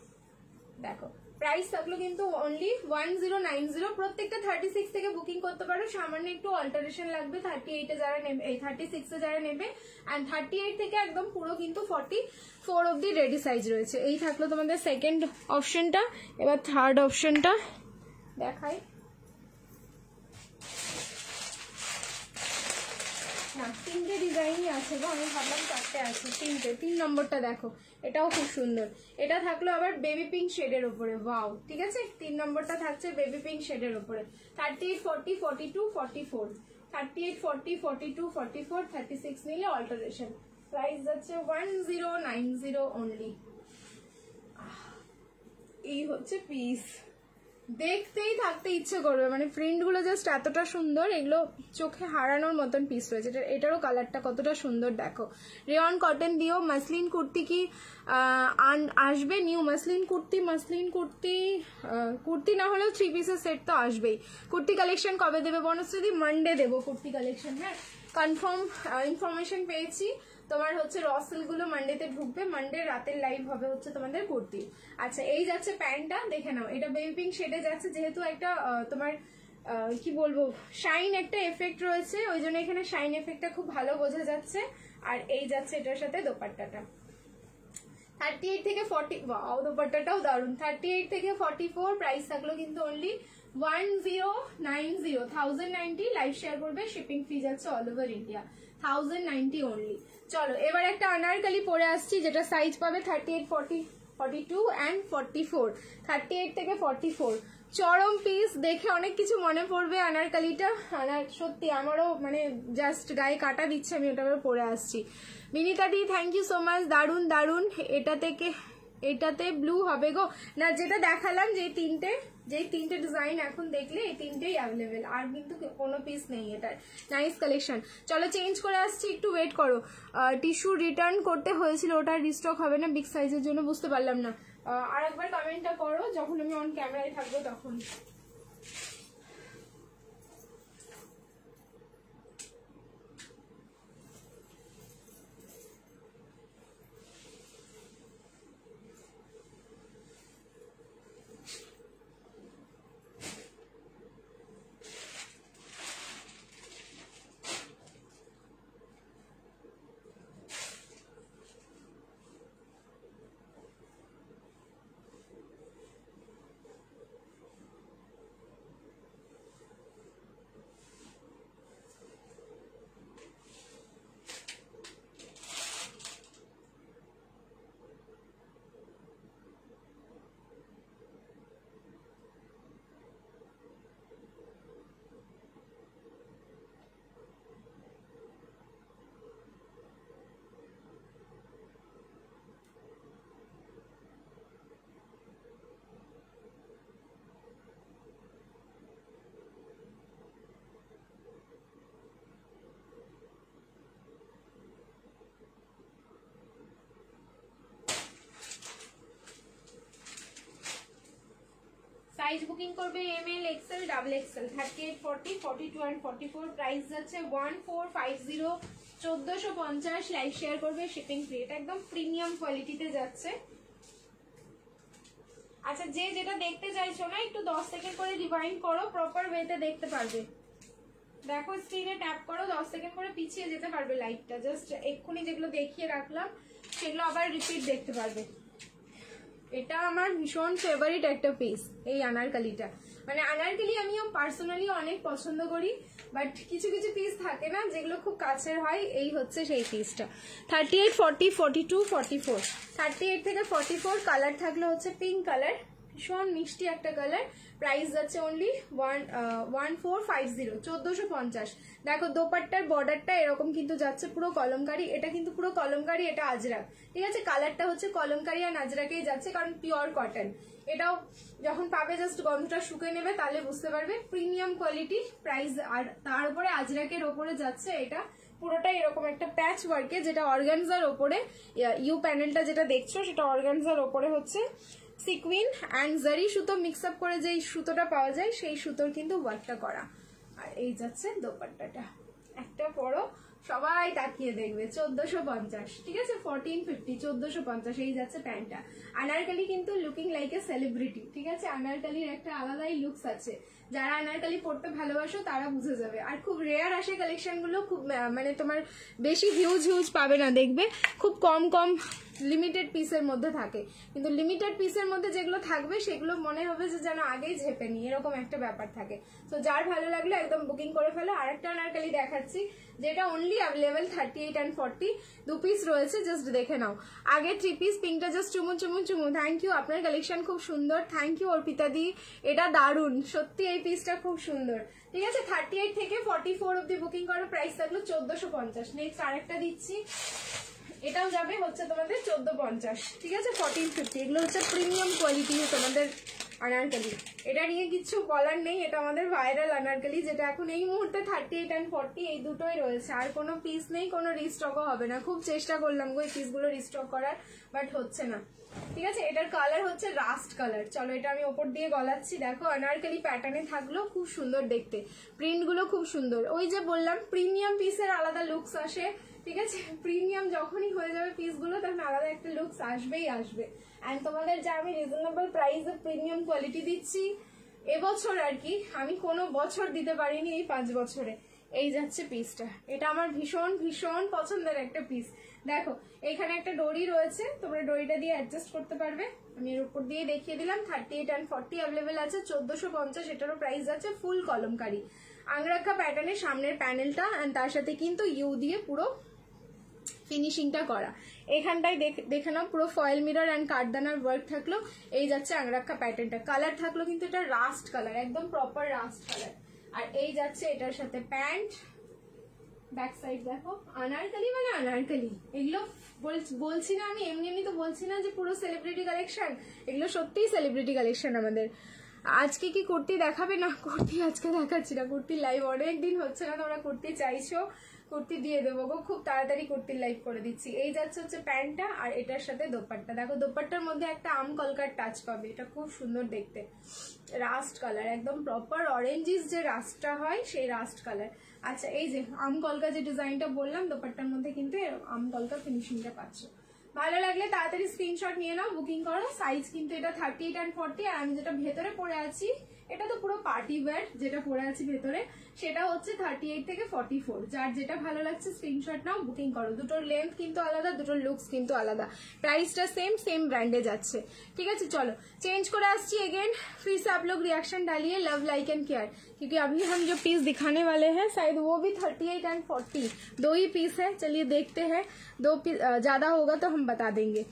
দেখো প্রাইস থাকলো কিন্তু অনলি 1090। প্রত্যেকটা 36 থেকে বুকিং করতে পারো, সামান্য একটু অল্টারেশন লাগবে 38 এ যারা নেবে, এই 36 এ যারা নেবে, এন্ড 38 থেকে একদম পুরো কিন্তু 44 অবধি রেডি সাইজ রয়েছে। এই থাকলো তোমাদের সেকেন্ড অপশনটা। এবার থার্ড অপশনটা দেখাই। না, তিনটে ডিজাইনই আছে গো, আমি ভাবলাম চারটে আছে, তিনটে। 3 নম্বরটা দেখো, এটাও খুব সুন্দর। এটা থাকলো আবার বেবি পিঙ্ক শেডের উপরে, ওয়াও, ঠিক আছে? 3 নম্বরটা থাকছে বেবি পিঙ্ক শেডের উপরে। 38, 40, 42, 44, 38, 40, 42, 44, 36 নিলে অল্টারেশন। প্রাইস যাচ্ছে 1090 অনলি। এই হচ্ছে পিস, দেখতেই থাকতে ইচ্ছে করবে, মানে প্রিন্টগুলো জাস্ট এতটা সুন্দর, এগুলো চোখে হারানোর মতন পিস রয়েছে। এটারও কালারটা কতটা সুন্দর দেখো। রেয়ন কটন দিও। মাসলিন কুর্তি কি আসবে? নিউ মাসলিন কুর্তি না হলেও 3 পিসের সেট তো আসবেই। কুর্তি কালেকশন কবে দেবে বনশ্রী? মানডে দেবো কুর্তি কালেকশন, হ্যাঁ কনফার্ম ইনফরমেশন পেয়েছি। তোমার হচ্ছে রসেল গুলো মানডেতে ঢুকবে, মানডে রাতের লাইভ হবে হচ্ছে তোমাদের কুর্তি। আচ্ছা, এই যাচ্ছে প্যান্টটা, দেখে নাও, এটা বেবি পিঙ্ক শেডে যাচ্ছে, যেহেতু একটা তোমার কি বলবো শাইন একটা এফেক্ট রয়েছে, ওই জন্য এখানে শাইন এফেক্টটা খুব ভালো বোঝা যাচ্ছে। আর এই যাচ্ছে এটার সাথে দোপাট্টাটা। 38 থেকে 40, ওয়াও দোপাট্টাটাও দারুন। 38 থেকে 44, প্রাইস থাকলো কিন্তু অনলি 1090, 1090। লাইভ শেয়ার করবে, শিপিং ফি যাচ্ছে অল ওভার ইন্ডিয়া, 1090 অনলি। চলো এবার একটা আনারকলি পরে আসছি, যেটা সাইজ পাবে 38, 40, 42 অ্যান্ড 44। 38 থেকে 44 চরম পিস, দেখে অনেক কিছু মনে পড়বে আনারকলিটা। সত্যি আমারও মানে জাস্ট গায়ে কাটা দিচ্ছে, আমি ওটা পরে আসছি। বিনিতা দি থ্যাংক ইউ সো মাচ, দারুন দারুন। এটাতে ব্লু হবে গো? না, যেটা দেখালাম যেই তিনটে ডিজাইন এখন দেখলে, এই তিনটেই অ্যাভেলেবেল, আর কিন্তু কোনো পিস নেই এটার। Nice collection. চলো চেঞ্জ করে আসছি, একটু ওয়েট করো। টিস্যু রিটার্ন করতে হয়েছিল, ওটা রিস্টক হবে না বিগ সাইজের জন্য, বুঝতে পারলাম না। আর একবার কমেন্টটা করো যখন আমি অন ক্যামেরায় থাকবো তখন। সাইজ বুকিং করবে M L, XL, double XL. 38, 40, 42 and 44, price যাচ্ছে 1450, 1450। লাইভ শেয়ার করবে, শিপিং ফ্রি। এটা একদম প্রিমিয়াম কোয়ালিটিতে যাচ্ছে। আচ্ছা, যে যেটা দেখতে চাইছো না, একটু 10 সেকেন্ড করে রিওয়াইন্ড করো, প্রপার ওয়েতে দেখতে পারবে। দেখো স্ক্রিনে ট্যাপ করো, 10 সেকেন্ড করে পিছিয়ে যেতে পারবে লাইভটা। জাস্ট এক্ষুনি যেগুলো দেখিয়ে রাখলাম সেগুলো আবার রিপিট দেখতে পারবে। এটা আমার ভীষণ ফেভারিট একটা পিস, এই আনারকলিটা। মানে আনারকলি আমিও পার্সোনালি অনেক পছন্দ করি, বাট কিছু কিছু পিস থাকে না যেগুলো খুব কাছের হয়, এই হচ্ছে সেই পিসটা। 38, 40, 42, 44, 38 থেকে 44। কালার থাকলে হচ্ছে পিঙ্ক কালার, ভীষণ মিষ্টি একটা কালার। প্রাইস যাচ্ছে অনলি 1450, 1450। দেখো দোপাট্টার বর্ডারটা এরকম কিন্তু যাচ্ছে পুরো কলমকারি, এটা কিন্তু পুরো কলমকারি, এটা আজরাক, ঠিক আছে। কালারটা হচ্ছে কলমকারি আর আজরাকেই যাচ্ছে, কারণ পিওর কটন। এটাও যখন পাবে জাস্ট গন্ধটা শুকে নেবে, তাহলে বুঝতে পারবে প্রিমিয়াম কোয়ালিটি। প্রাইস আর তার উপরে আজরাকের ওপরে যাচ্ছে এটা পুরোটা এরকম একটা প্যাচ ওয়ার্কে, যেটা অর্গানজার ওপরে, ইউ প্যানেলটা যেটা দেখছো সেটা অর্গানজার ওপরে হচ্ছে সিকুইন অ্যান্ড জারি সুতো মিক্স আপ করে যেই সুতোটা পাওয়া যায় সেই সুতোর কিন্তু ওয়ার্কটা করা। আর এই যাচ্ছে দোপাট্টাটা, একটা পরো সবাই তাকিয়ে দেখবে, 1450, ঠিক আছে। 1450, 1450 এই যাচ্ছে প্যান্টটা। আনারকালি কিন্তু লুকিং লাইক এ সেলিব্রিটি, ঠিক আছে। আনারকালির একটা আলাদাই লুকস আছে, যারা আনারকালি পড়তে ভালোবাসো তারা বুঝে যাবে। আর খুব রেয়ার আসে কালেকশনগুলো, খুব মানে তোমার বেশি হিউজ পাবে না, দেখবে খুব কম লিমিটেড পিসের মধ্যে থাকে। কিন্তু লিমিটেড পিসের মধ্যে যেগুলো থাকবে সেগুলো মনে হবে যে যেন আগেই ঝেপে নি, এরকম একটা ব্যাপার থাকে। তো যার ভালো লাগলো একদম বুকিং করে ফেলো। আরেকটা আনারকালি দেখাচ্ছি, যেটা অনলি অ্যাভেলেবেল 38 and 40, 2 পিস রয়েছে, জাস্ট দেখে নাও। আগে 3 পিস, পিঙ্কটা জাস্ট চুমু। থ্যাংক ইউ, আপনার কালেকশন খুব সুন্দর, থ্যাংক ইউ অর্পিতা দি, এটা দারুণ সত্যি, এই পিসটা খুব সুন্দর, ঠিক আছে। 38 থেকে 44 অব্দি বুকিং করো, প্রাইস থাকলো 1450। নেক্সট আরেকটা দিচ্ছি, এটাও যাবে হচ্ছে তোমাদের 1450, ঠিক আছে। 1450, এগুলো হচ্ছে প্রিমিয়াম কোয়ালিটি তোমাদের আনারকালি, এটা নিয়ে কিছু বলার নেই, এটা আমাদের ভাইরাল আনারকালি, যেটা এখন এই মুহূর্তে 38 and 40 এই দুটোই রয়েছে, আর কোনো পিস নেই, কোনো রিস্টকও হবে না। খুব চেষ্টা করলাম গো এই পিসগুলো রিস্টক করার, বাট হচ্ছে না, ঠিক আছে। এটার কালার হচ্ছে রাস্ট কালার। চলো এটা আমি ওপর দিয়ে গলাচ্ছি, দেখো আনারকালি প্যাটার্নে থাকলো, খুব সুন্দর দেখতে, প্রিন্টগুলো খুব সুন্দর। ওই যে বললাম প্রিমিয়াম পিসের আলাদা লুকস আসে, ঠিক আছে। প্রিমিয়াম যখনই হয়ে যাবে পিসগুলো, তখন আলাদা একটা লুকস আসবেই আসবে। অ্যান্ড তোমাদের যা আমি রিজনেবল প্রাইসে প্রিমিয়াম কোয়ালিটি দিচ্ছি এবছর, আর কি আমি কোনো বছর দিতে পারিনি এই 5 বছরে। এই যাচ্ছে পিসটা, এটা আমার ভীষণ পছন্দের একটা পিস। দেখো এখানে একটা ডরি রয়েছে, তোমরা ডরিটা দিয়ে অ্যাডজাস্ট করতে পারবে, আমি এর উপর দিয়ে দেখিয়ে দিলাম। 38 and 40 অ্যাভেলেবেল আছে, 1450, এটারও প্রাইস আছে। ফুল কলমকারি আংরাক্ষা প্যাটার্নের সামনের প্যানেলটা, অ্যান্ড তার সাথে কিন্তু ইউ দিয়ে পুরো ফিনিশিংটা করা। এখানটায় দেখে নাও পুরো ফয়েল মিরর অ্যান্ড কাঠদানার ওয়ার্ক থাকলো। এই যাচ্ছে আংরাক্ষা প্যাটার্নটা, কালার থাকলো কিন্তু এটা রাস্ট কালার, একদম প্রপার রাস্ট কালার। আর এই যাচ্ছে এটার সাথে প্যান্ট, ব্যাক সাইড দেখো। আনারকালি মানে আনারকালি, এগুলো বলছি না আমি এমনি তো বলছি না যে পুরো সেলিব্রিটি কালেকশন, এগুলো সত্যিই সেলিব্রিটি কালেকশন আমাদের। আজকে কি কুর্তি দেখাবে? না কুর্তি আজকে দেখাচ্ছি না, কুর্তির লাইভ অনেকদিন হচ্ছে না, তোমরা কুর্তি চাইছো, কুর্তি দিয়ে দেবো গো, খুব তাড়াতাড়ি কুর্তির লাইভ করে দিচ্ছি। এই যাচ্ছে হচ্ছে প্যান্টটা, আর এটার সাথে দোপাট্টা। দেখো দোপাট্টার মধ্যে একটা আম কলকার টাচ পাবে, এটা খুব সুন্দর দেখতে, রাস্ট কালার, একদম প্রপার অরেঞ্জিস যে রাস্টটা হয় সেই রাস্ট কালার। আচ্ছা এই যে আম কলকা যে ডিজাইনটা বললাম, দোপাট্টার মধ্যে কিন্তু আম কলকা ফিনিশিংটা পাচ্ছ। ভালো লাগলে তাড়াতাড়ি স্ক্রিনশট নিয়ে নাও, বুকিং করো। সাইজ কিন্তু এটা 38 and 40, আর আমি যেটা ভেতরে পরে আছি এটা তো পুরো পার্টি ওয়্যার, যেটা পরে আছি ভেতরে সেটা হচ্ছে 38 থেকে 44। যার যেটা ভালো লাগছে স্ক্রিনশট নাও, বুকিং করো। দুটোর লেন্থ কিন্তু আলাদা, দুটোর লুকস কিন্তু আলাদা, প্রাইসটা সেম ব্র্যান্ডে যাচ্ছে, ঠিক আছে। चलो चेंज করে আসছি अगेन, फिर से आप लोग रिएक्शन डालिए, लव लाइक एंड केयर, क्योंकि अभी हम जो पीस दिखाने वाले हैं शायद वो भी 38 and 40, 2 ही पीस है। चलिए देखते हैं, 2 पीस ज्यादा होगा तो हम बता देंगे।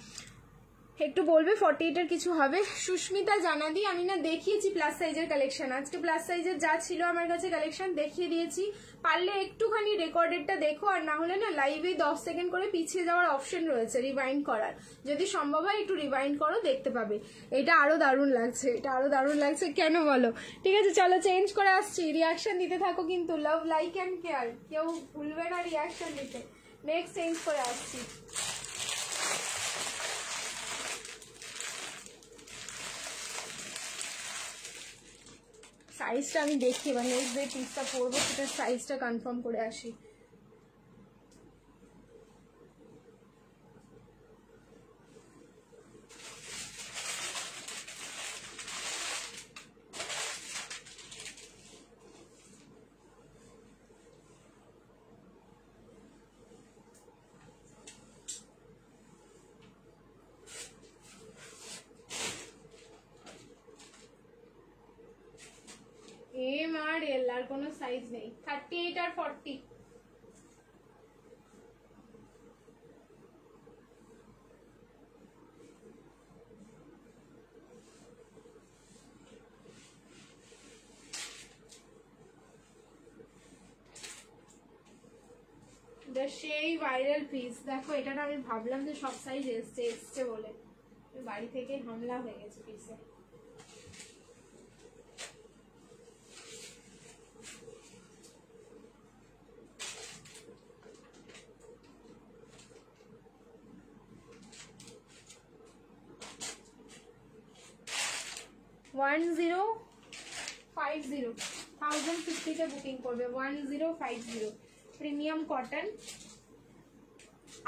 একটু বলবে 48 এর কিছু হবে? সুস্মিতা জানাদি, আমি না দেখিয়েছি প্লাস সাইজের কালেকশন, আজকে প্লাস সাইজের যা ছিল আমার কাছে কালেকশন দেখিয়ে দিয়েছি। পারলে একটুখানি রেকর্ডেডটা দেখো, আর না হলে না লাইভে 10 সেকেন্ড করে পিছিয়ে যাওয়ার অপশন রয়েছে রিওয়াইন্ড করার, যদি সম্ভব হয় একটু রিওয়াইন্ড করো, দেখতে পাবে। এটা আরো দারুণ লাগছে, এটা আরো দারুণ লাগছে, কেন বলো? ঠিক আছে চলো চেঞ্জ করে আসছি, রিয়াকশন দিতে থাকো কিন্তু, লাভ লাইক অ্যান্ড কেয়ার, কেউ ভুলবে না রিয়াকশন দিতে। নেক্সট চেঞ্জ করে আসছি। সাইজটা আমি দেখি, এবার নেক্সট যে পিসটা পরবো সেটার সাইজটা কনফার্ম করে আসি। এম আর এল আর কোনো সাইজ নেই, 38 আর 40। এটা সেই ভাইরাল পিস। দেখো এটা আমি ভাবলাম যে সব সাইজ এসছে বলে, বাড়ি থেকে হামলা হয়ে গেছে পিসে। $1050 বুকিং করবে, 1050 প্রিমিয়াম কটন।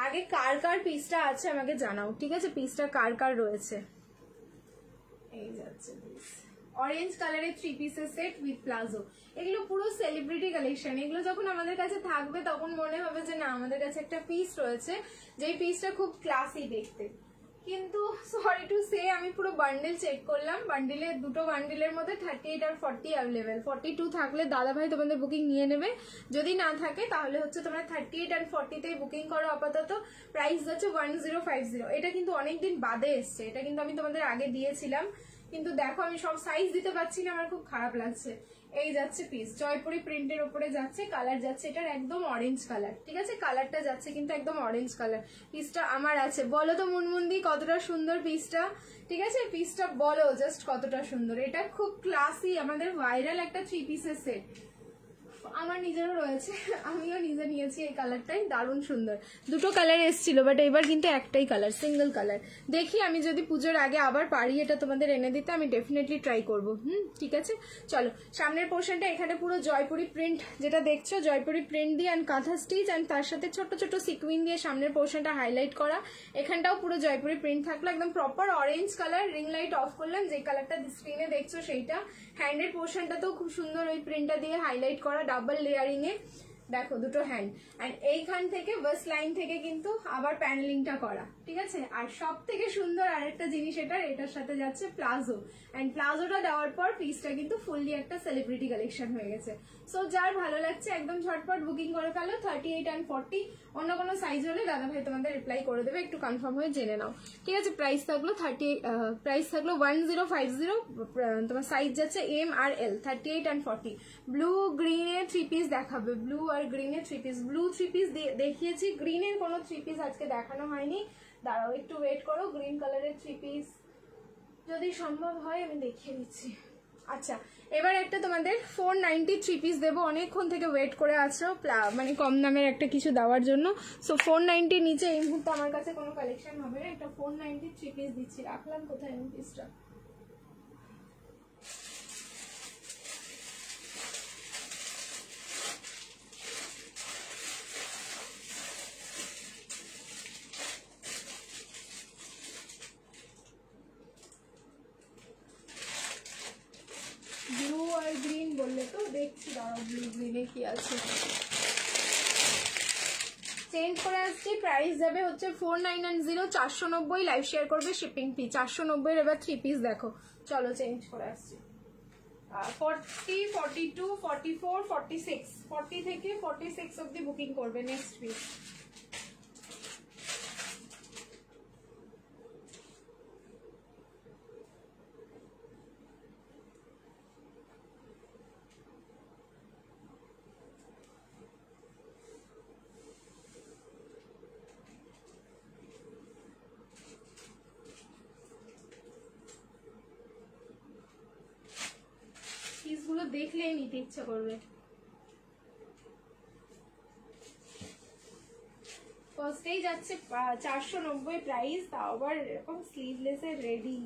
আগে কার কার পিসটা আছে আমাকে জানাও, ঠিক আছে? পিসটা কার কার রয়েছে। এই যাচ্ছে অরেঞ্জ কালারের 3 পিসের সেট উইথ প্লাজো। এগুলো পুরো সেলিব্রিটি কালেকশন। এগুলো যখন আমাদের কাছে থাকবে তখন মনে হবে যে না আমাদের কাছে একটা পিস রয়েছে, যেই পিসটা খুব ক্লাসি দেখতে। কিন্তু সরি টু সে আমি পুরো বান্ডেল চেক করলাম, দুটো বান্ডেলের মধ্যে 38 আর 40 অ্যাভেলেবেল। 42 থাকলে দাদা ভাই তোমাদের বুকিং নিয়ে নেবে, যদি না থাকে তাহলে হচ্ছে তোমরা 38 আর 40তেই বুকিং করো আপাতত। প্রাইস যাচ্ছে 1050। এটা কিন্তু অনেকদিন বাদে এসছে, এটা কিন্তু আমি তোমাদের আগে দিয়েছিলাম, কিন্তু দেখো আমি সব সাইজ দিতে পারছি না, আমার খুব খারাপ লাগছে। এই যাচ্ছে পিস, জয়পুরি প্রিন্টের উপরে যাচ্ছে, কালার যাচ্ছে এটার একদম অরেঞ্জ কালার, ঠিক আছে? কালারটা যাচ্ছে কিন্তু একদম অরেঞ্জ কালার। পিসটা আমার আছে, বলো তো মুনমুন্দি কতটা সুন্দর পিসটা, ঠিক আছে? পিসটা বলো জাস্ট কতটা সুন্দর। এটা খুব ক্লাসি, আমাদের ভাইরাল একটা 3 পিসের সেট। আমার নিজেরও রয়েছে, আমিও নিজে নিয়েছি এই কালারটাই, দারুণ সুন্দর। দুটো কালার এসেছিল বাট এবার কিন্তু একটাই কালার, সিঙ্গেল কালার। দেখি আমি যদি পুজোর আগে আবার পারি এটা তোমাদের এনে দিতে, আমি ডেফিনেটলি ট্রাই করবো। ঠিক আছে, চলো সামনের পোর্শনটা। এখানে পুরো জয়পুরি প্রিন্ট যেটা দেখছো, জয়পুরি প্রিন্ট দিয়ে অ্যান্ড কাঁথা স্টিচ অ্যান্ড তার সাথে ছোট ছোট সিকুইন দিয়ে সামনের পোর্শনটা হাইলাইট করা। এখানটাও পুরো জয়পুরি প্রিন্ট থাকলো, একদম proper orange colour. Ring light off করলাম, যে কালারটা স্ক্রিনে দেখছো সেইটা। হ্যান্ডের পোর্শনটাতেও খুব সুন্দর ওই প্রিন্টটা দিয়ে হাইলাইট করা, ডাবল লেয়ারিং এ। দেখো দুটো হ্যান্ড, অ্যান্ড এইখান থেকে ওয়েস্ট লাইন থেকে কিন্তু আবার প্যানেলিংটা করা, ঠিক আছে? আর সব থেকে সুন্দর আরেকটা জিনিস এটার সাথে যাচ্ছে প্লাজো, অ্যান্ড প্লাজোটা দেওয়ার পর পিসটা কিন্তু ফুললি একটা সেলিব্রিটি কালেকশন হয়ে গেছে। সো যার ভালো লাগছে একদম ঝটপট বুকিং করে ফেলো। 38 and 40, অন্য কোনো সাইজ হলে দাদা ভাই তোমাদের রিপ্লাই করে দেবে, একটু কনফার্ম হয়ে জেনে নাও, ঠিক আছে? প্রাইস থাকলো 1050, তোমার সাইজ যাচ্ছে এম আর এল, 38 and 40। ব্লু গ্রিনের 3 পিস দেখাবে, ব্লু আর গ্রিনের 3 পিস। ব্লু 3 পিস দেখিয়েছি, গ্রিনের কোনো 3 পিস আজকে দেখানো হয়নি। দাঁড়াও একটু ওয়েট করো, গ্রিন কালারের 3 পিস যদি সম্ভব হয় আমি দেখিয়ে দিচ্ছি। আচ্ছা, এবার একটা তোমাদের 490 3 পিস দেবো। অনেকক্ষণ থেকে ওয়েট করে আছো মানে কম দামের একটা কিছু দেওয়ার জন্য। সো 490 নিচে এই মুহূর্তে আমার কাছে কোনো কালেকশন হবে না, একটা 490 3 পিস দিচ্ছি। রাখলাম কোথায় এই পিসটা? ব্লু আর গ্রিন বললে তো, দেখছি দাঁড়াও ব্লু গ্রিনে কি আছে। চেঞ্জ করে আসছি, প্রাইস যাবে হচ্ছে 490, 490। লাইভ শেয়ার করবে, শিপিং ফি 490। এবার 3 পিস দেখো, চলো চেঞ্জ করে আসছি। 40, 42, 44, 46, 40 থেকে 46 অব্দি বুকিং করবে নেক্সট পিস। পিসগুলো দেখলেই নিতে ইচ্ছা করবে। ফার্স্টেই যাচ্ছে 490 প্রাইস, তাও আবার এরকম স্লিভলেসের রেডি,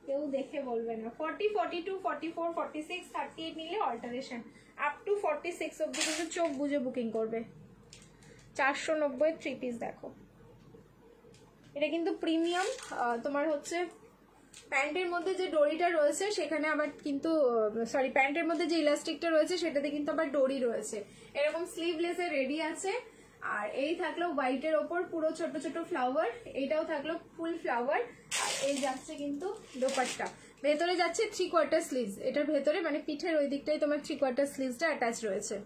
কেউ দেখে বলবে না। 40, 42, 44, 46, 38 নিলে অল্টারেশন, আপ টু 46 অব্দি কিন্তু চোখ বুঝে বুকিং করবে। 490 3 পিস দেখো, এটা কিন্তু প্রিমিয়াম। তোমার হচ্ছে প্যান্টের মধ্যে যে ডোরিটা রয়েছে সেখানে আবার কিন্তু সরি, প্যান্টের মধ্যে যে ইলাস্টিকটা রয়েছে সেটাতে কিন্তু আবার ডোরি রয়েছে। এরকম স্লিভলেসে রেডি আছে। আর এই থাকলো হোয়াইটের ওপর পুরো ছোট ছোট ফ্লাওয়ার, এইটাও থাকলো ফুল ফ্লাওয়ার। আর এই যাচ্ছে কিন্তু দোপাট্টা, ভেতরে যাচ্ছে 3/4 স্লিভস। এটার ভেতরে মানে পিঠের ওই দিকটাই তোমার 3/4 স্লিভসটা অ্যাটাচ রয়েছে।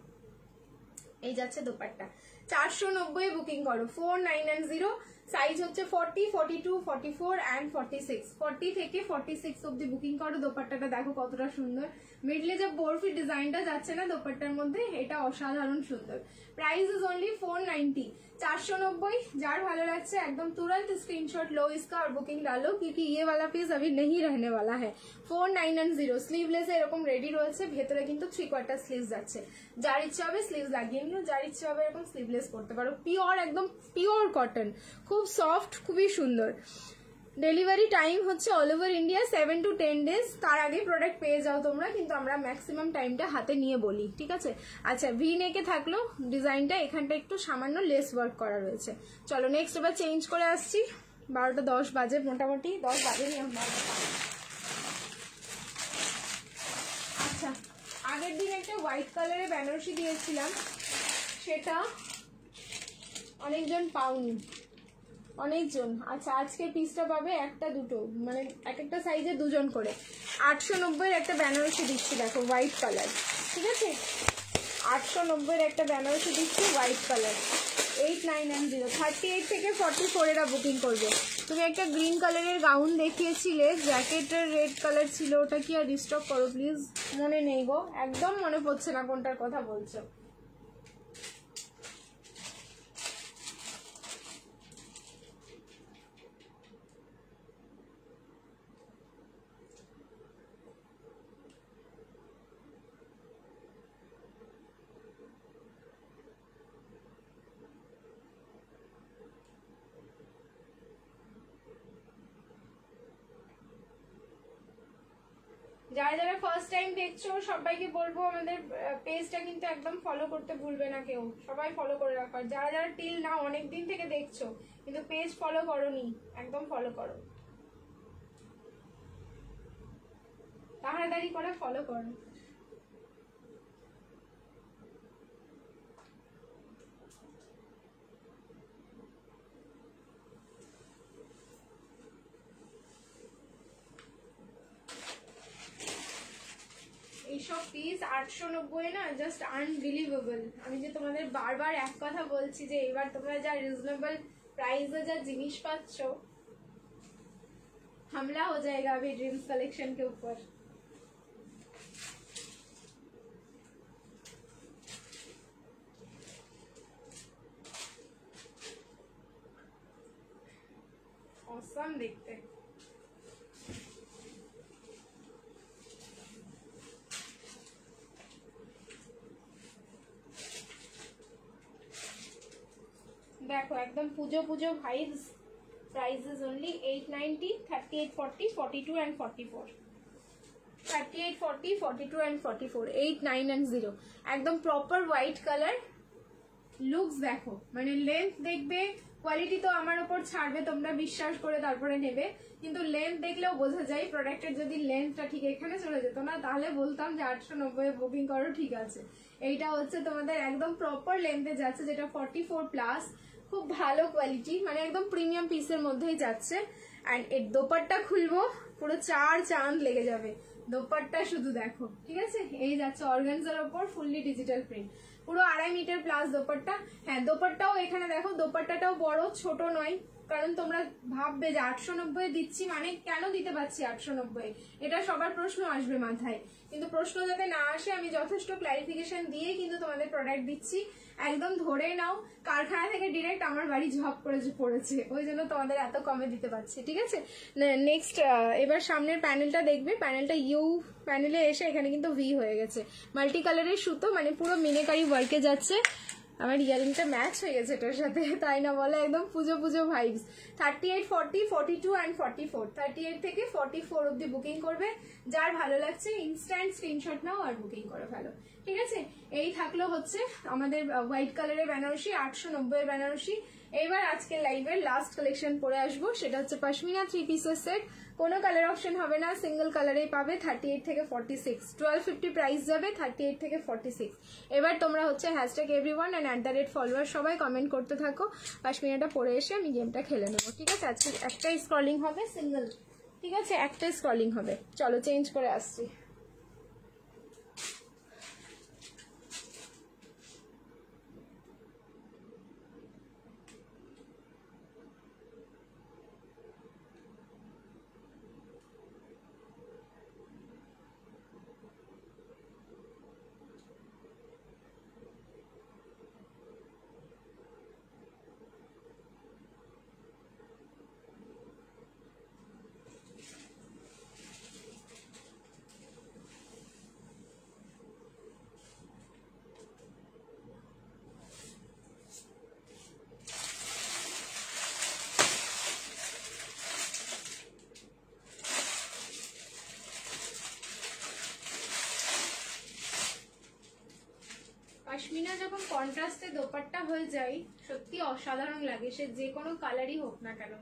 এই যাচ্ছে দোপাট্টা। 490 বুকিং করো, 490 সাইজ হচ্ছে 40, 42, 44 অ্যান্ড 46। 40 থেকে 46 অব্দি বুকিং করো। দোপাট্টাটা দেখো কতটা সুন্দর, মিডলে যে বরফি ডিজাইনটা যাচ্ছে না দোপাট্টার মধ্যে, এটা অসাধারণ সুন্দর। Price is only 490, 490। যার ভালো লাগছে एकदम तुरंत स्क्रीनशॉट लो इसका और बुकिंग डालो, क्योंकि ये वाला पीस अभी नहीं रहने वाला है। 4990 স্লিভলেস এরকম রেডি রয়েছে, ভেতরে কিন্তু 3/4 স্লিভস যাচ্ছে। যার ইচ্ছা হবে স্লিভস লাগিয়ে নিও, যার ইচ্ছা হবে এরকম স্লিভলেস করতে পারো। পিওর, একদম পিওর কটন, খুব সফট, খুবই সুন্দর। ডেলিভারি টাইম হচ্ছে all over India 7 to 10 days। তার আগে প্রোডাক্ট পেয়ে যাও তোমরা, কিন্তু আমরা ম্যাক্সিমাম টাইমটা হাতে নিয়ে বলি, ঠিক আছে। আচ্ছা, ভি নেকে থাকলো ডিজাইনটা, এখানটা একটু সামান্য লেস ওয়ার্ক করা রয়েছে। চলো নেক্সট এবার চেঞ্জ করে আসছি। 12টা 10 বাজে, মোটামুটি 10 বাজেনি আমার। আচ্ছা, আগের দিন একটা হোয়াইট কালারের বেনারসি দিয়েছিলাম, সেটা অনেকজন পাওনি, অনেকজন। আচ্ছা, আজকে পিসটা পাবে একটা দুটো, মানে এক একটা সাইজে দুজন করে। 890 একটা বেনারসি দিচ্ছি, দেখো হোয়াইট কালার, ঠিক আছে। 890 একটা বেনারসি দিচ্ছি হোয়াইট কালার, 8990। 38 থেকে 44 এরা বুকিং করবে। তুমি একটা গ্রিন কালারের গাউন দেখিয়েছিলে, জ্যাকেটের রেড কালার ছিল, ওটা কি আর রিস্টক করো প্লিজ? মনে নেই গো, একদম মনে পড়ছে না কোনটার কথা বলছো। যারা যারা ফার্স্ট টাইম দেখছো সবাইকে বলবো আমাদের পেজটা কিন্তু একদম ফলো করতে ভুলবে না কেউ, সবাই ফলো করে রাখো। যারা যারা টিল না অনেক দিন থেকে দেখছো কিন্তু পেজ ফলো করোনি, একদম ফলো করো, তাড়াতাড়ি করে ফলো করো। এইসব পিস 890 না, জাস্ট আনবিলিভেবল। আমি যে তোমাদের বারবার এক কথা বলছি যে এবার তোমরা যা রিজনেবল প্রাইসে যা জিনিস পাচ্ছ, हमला हो जाएगा अभी ड्रीम्स कलेक्शन के ऊपर। ऑसम देखते हैं। देखो एकदम পুজো পুজো vibes. Price is only 890, 38, 40, 42 and 44। 38, 40, 42 and 44, 8990। একদম প্রপার হোয়াইট কালার। লুকস দেখো, মানে লেন্থ দেখবে, কোয়ালিটি তো আমার উপর ছাড়বে, তোমরা বিশ্বাস করে তারপরে নেবে, কিন্তু লেন্থ দেখলেও বোঝা যায় প্রোডাক্টের যদি লেন্থটা ঠিক এখানে চলে যেত না তাহলে বলতাম যে 890 বুকিং করো, ঠিক আছে। এইটা হচ্ছে তোমাদের একদম প্রপার লেন্থে যাচ্ছে, যেটা 44 প্লাস, খুব ভালো কোয়ালিটি, মানে একদম প্রিমিয়াম পিসের মধ্যেই যাচ্ছে। অ্যান্ড এর দোপাট্টা খুলবো, পুরো 4 চাঁদ লেগে যাবে। দোপাট্টা শুধু দেখো, ঠিক আছে। এই যাচ্ছে অর্গানজার ওপর ফুললি ডিজিটাল প্রিন্ট, পুরো 2.5 মিটার প্লাস দোপাট্টা। হ্যাঁ, দোপাট্টাও এখানে দেখো, দোপাট্টাটাও বড়, ছোট নয়। কারণ তোমরা ভাববে যে 890 দিচ্ছি মানে কেন দিতে পারছি 890, এটা সবার প্রশ্ন আসবে মাথায়। কিন্তু প্রশ্ন যাতে না আসে আমি যথেষ্ট ক্লারিফিকেশন দিয়ে কিন্তু তোমাদের প্রোডাক্ট দিচ্ছি। একদম ধরে নাও কারখানা থেকে ডিরেক্ট আমার বাড়ি ঝপ করে পড়েছে, ওই জন্য তোমাদের এত কমে দিতে পারছি, ঠিক আছে। নেক্সট এবার সামনের প্যানেলটা দেখবে। প্যানেলটা ইউ প্যানেলে এসে এখানে কিন্তু ভি হয়ে গেছে, মাল্টি কালারের সুতো, মানে পুরো মিনেকারি ওয়ার্কে যাচ্ছে। আমার ইয়ারিংটা ম্যাচ হয়ে গেছে এটার সাথে, তাই না বলে, একদম পুজো পুজো ভাইবস। 38, 40, 42 and 44, 38 থেকে 44 অব্দি বুকিং করবে। যার ভালো লাগছে ইনস্ট্যান্ট স্ক্রিনশট নাও আর বুকিং করে ফেলো, ঠিক আছে। এই থাকলো হচ্ছে আমাদের হোয়াইট কালারের বেনারসি, 890 এর বেনারসি। এবার আজকে লাইভের লাস্ট কালেকশন পরে আসবো, সেটা হচ্ছে পশমিনা 3 পিসের সেট। কোনো কালার অপশন হবে না, সিঙ্গেল কালারেই পাবে। 38 থেকে 46, 1250 প্রাইস যাবে, 38 থেকে 46। এবার তোমরা হচ্ছে হ্যাশট্যাগ এভরিওয়ান অ্যান্ড @ফলোয়ার সবাই কমেন্ট করতে থাকো। পশমিনাটা পরে এসে আমি গেমটা খেলে নেবো, ঠিক আছে। আজকে একটাই স্ক্রলিং হবে, সিঙ্গেল, ঠিক আছে, একটাই স্ক্রলিং হবে। চলো চেঞ্জ করে আসছি। পশমিনা যখন কন্ট্রাস্টে দোপাট্টা হয়ে যায় সত্যি অসাধারণ লাগে, সে যে কোনো কালারই হোক না কেন।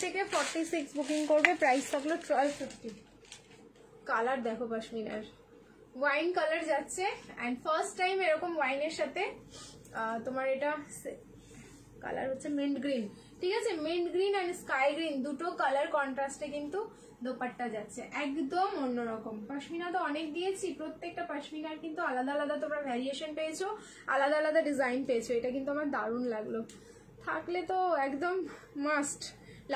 থেকে 46 বুকিং করবে, প্রাইস থাকলো 1250। কালার দেখো পশমিনার, ওয়াইন কালার যাচ্ছে অ্যান্ড ফার্স্ট টাইম এরকম ওয়াইনের সাথে তোমার এটা কালার হচ্ছে মিন্ট গ্রিন, ঠিক আছে, mint green and sky green দুটো কালার কন্ট্রাস্টে কিন্তু দোপাট্টা যাচ্ছে, একদম অন্যরকম। পশমিনা তো অনেক দিয়েছি, প্রত্যেকটা পশমিনার কিন্তু আলাদা আলাদা তোমরা ভ্যারিয়েশন পেয়েছো, আলাদা আলাদা ডিজাইন পেয়েছো, এটা কিন্তু আমার দারুণ লাগলো। থাকলে তো একদম মাস্ট,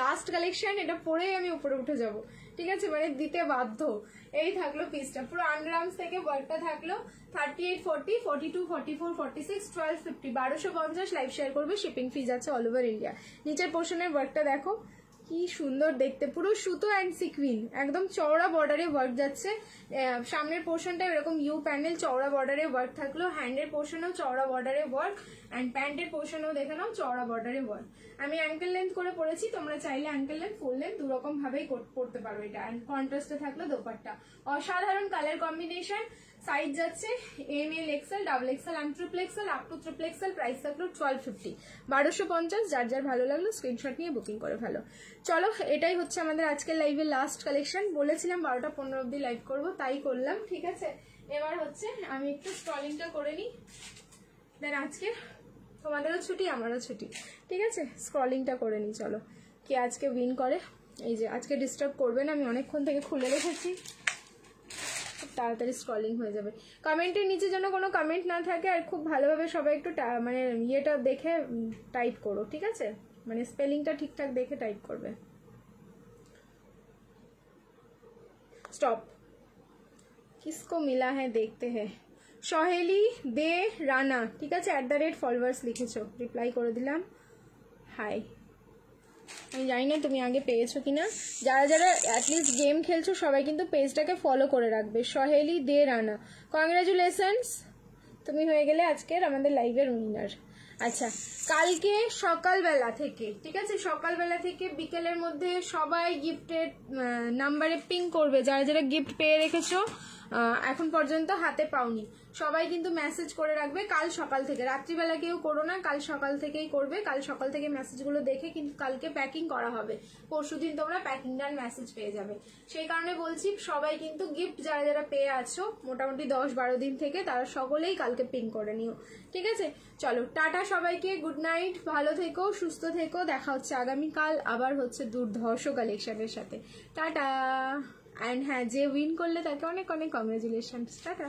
লাস্ট কালেকশন, এটা পরেই আমি উপরে উঠে যাব, ঠিক আছে, মানে দিতে বাধ্য। এই থাকলো পিসটা, পুরো আন্ডারআর্মস থেকে ওয়ার্কটা থাকলো। 38, 40, 42, 44, 46, 1250, 1250 লাইভ শেয়ার করবে, শিপিং ফি যাচ্ছে অল ওভার ইন্ডিয়া। নিচের পোর্শনের ওয়ার্কটা দেখো কি সুন্দর দেখতে, পুরো সুতো অ্যান্ড সিকুইন, একদম চওড়া বর্ডারে ওয়ার্ক যাচ্ছে। সামনের পোর্শনটা এরকম ইউ প্যান্ডেল চওড়া বর্ডারে ওয়ার্ক থাকলো, হ্যান্ডের পোর্শনেও চওড়া বর্ডারে ওয়ার্ক অ্যান্ড প্যান্টের পোর্শনেও দেখে নাও চওড়া বর্ডারে ওয়ার্ক। আমি অ্যাঙ্কেল লেন্থ করে পরেছি, তোমরা চাইলে অ্যাঙ্কেল লেন্থ ফুল লেন্থ দুরকম ভাবেই পড়তে পারো এটা। অ্যান্ড কন্ট্রাস্টে থাকলো দোপাট্টা, অসাধারণ কালার কম্বিনেশন। সাইজ যাচ্ছে M, L, XL, double XL and triple XL up to triple XL, price থাকলো 1250, 1250। যার যার ভালো লাগলো স্ক্রিনশট নিয়ে বুকিং করে ফেলো। চলো, এটাই হচ্ছে আমাদের আজকের লাইভের লাস্ট কালেকশন। বলেছিলাম 12টা 15 অব্দি লাইভ করবো, তাই করলাম, ঠিক আছে। এবার হচ্ছে আমি একটু স্ক্রলিংটা করে নিই, দেন আজকে তোমাদেরও ছুটি আমারও ছুটি, ঠিক আছে, স্ক্রলিংটা করে নিই। চলো, কে আজকে উইন করে। এই যে আজকে ডিস্টার্ব করবে না, আমি অনেকক্ষণ থেকে খুলে রেখেছি, তাড়াতাড়ি স্ক্রলিং হয়ে যাবে। কমেন্টের নিচে যেন কোনো কমেন্ট না থাকে, আর খুব ভালোভাবে সবাই একটু মানে ইয়েটা দেখে টাইপ করো, ঠিক আছে, মানে স্পেলিংটা ঠিকঠাক দেখে টাইপ করবে। স্টপ, কিসকো মিলা হ্যাঁ দেখতে হ্যাঁ, সহেলি দে রানা, ঠিক আছে, @ফলোয়ার্স লিখেছো, রিপ্লাই করে দিলাম হাই। আমি জানি না তুমি আগে পেয়েছো কিনা, যারা যারা অ্যাটলিস্ট গেম খেলছো সবাই কিন্তু পেজটাকে ফলো করে রাখবে। সহেলি দে রানা, কংগ্রাচুলেশনস, তুমি হয়ে গেলে আজকের আমাদের লাইভের উইনার। আচ্ছা, কালকে সকালবেলা থেকে, ঠিক আছে, সকালবেলা থেকে বিকেলের মধ্যে সবাই গিফটের নাম্বারে পিং করবে, যারা যারা গিফট পেয়ে রেখেছো এখন পর্যন্ত হাতে পাওনি, সবাই কিন্তু মেসেজ করে রাখবে। কাল সকাল থেকে, রাত্রিবেলা কেউ করো না, কাল সকাল থেকেই করবে। কাল সকাল থেকে মেসেজগুলো দেখে কিন্তু কালকে প্যাকিং করা হবে, পরশুদিন তোমরা প্যাকিং ডান মেসেজ পেয়ে যাবে। সেই কারণে বলছি সবাই কিন্তু গিফট যারা যারা পেয়ে আছো মোটামুটি 10-12 দিন থেকে, তারা সকলেই কালকে পিং করে নিও, ঠিক আছে। চলো, টাটা সবাইকে, গুড নাইট, ভালো থেকো, সুস্থ থেকো, দেখা হচ্ছে আগামীকাল আবার হচ্ছে দুর্ধর্ষ কালেকশনের সাথে। টাটা। অ্যান্ড হ্যাঁ, যে উইন করলে তাকে অনেক অনেক কংগ্রাচুলেশন, টাটা।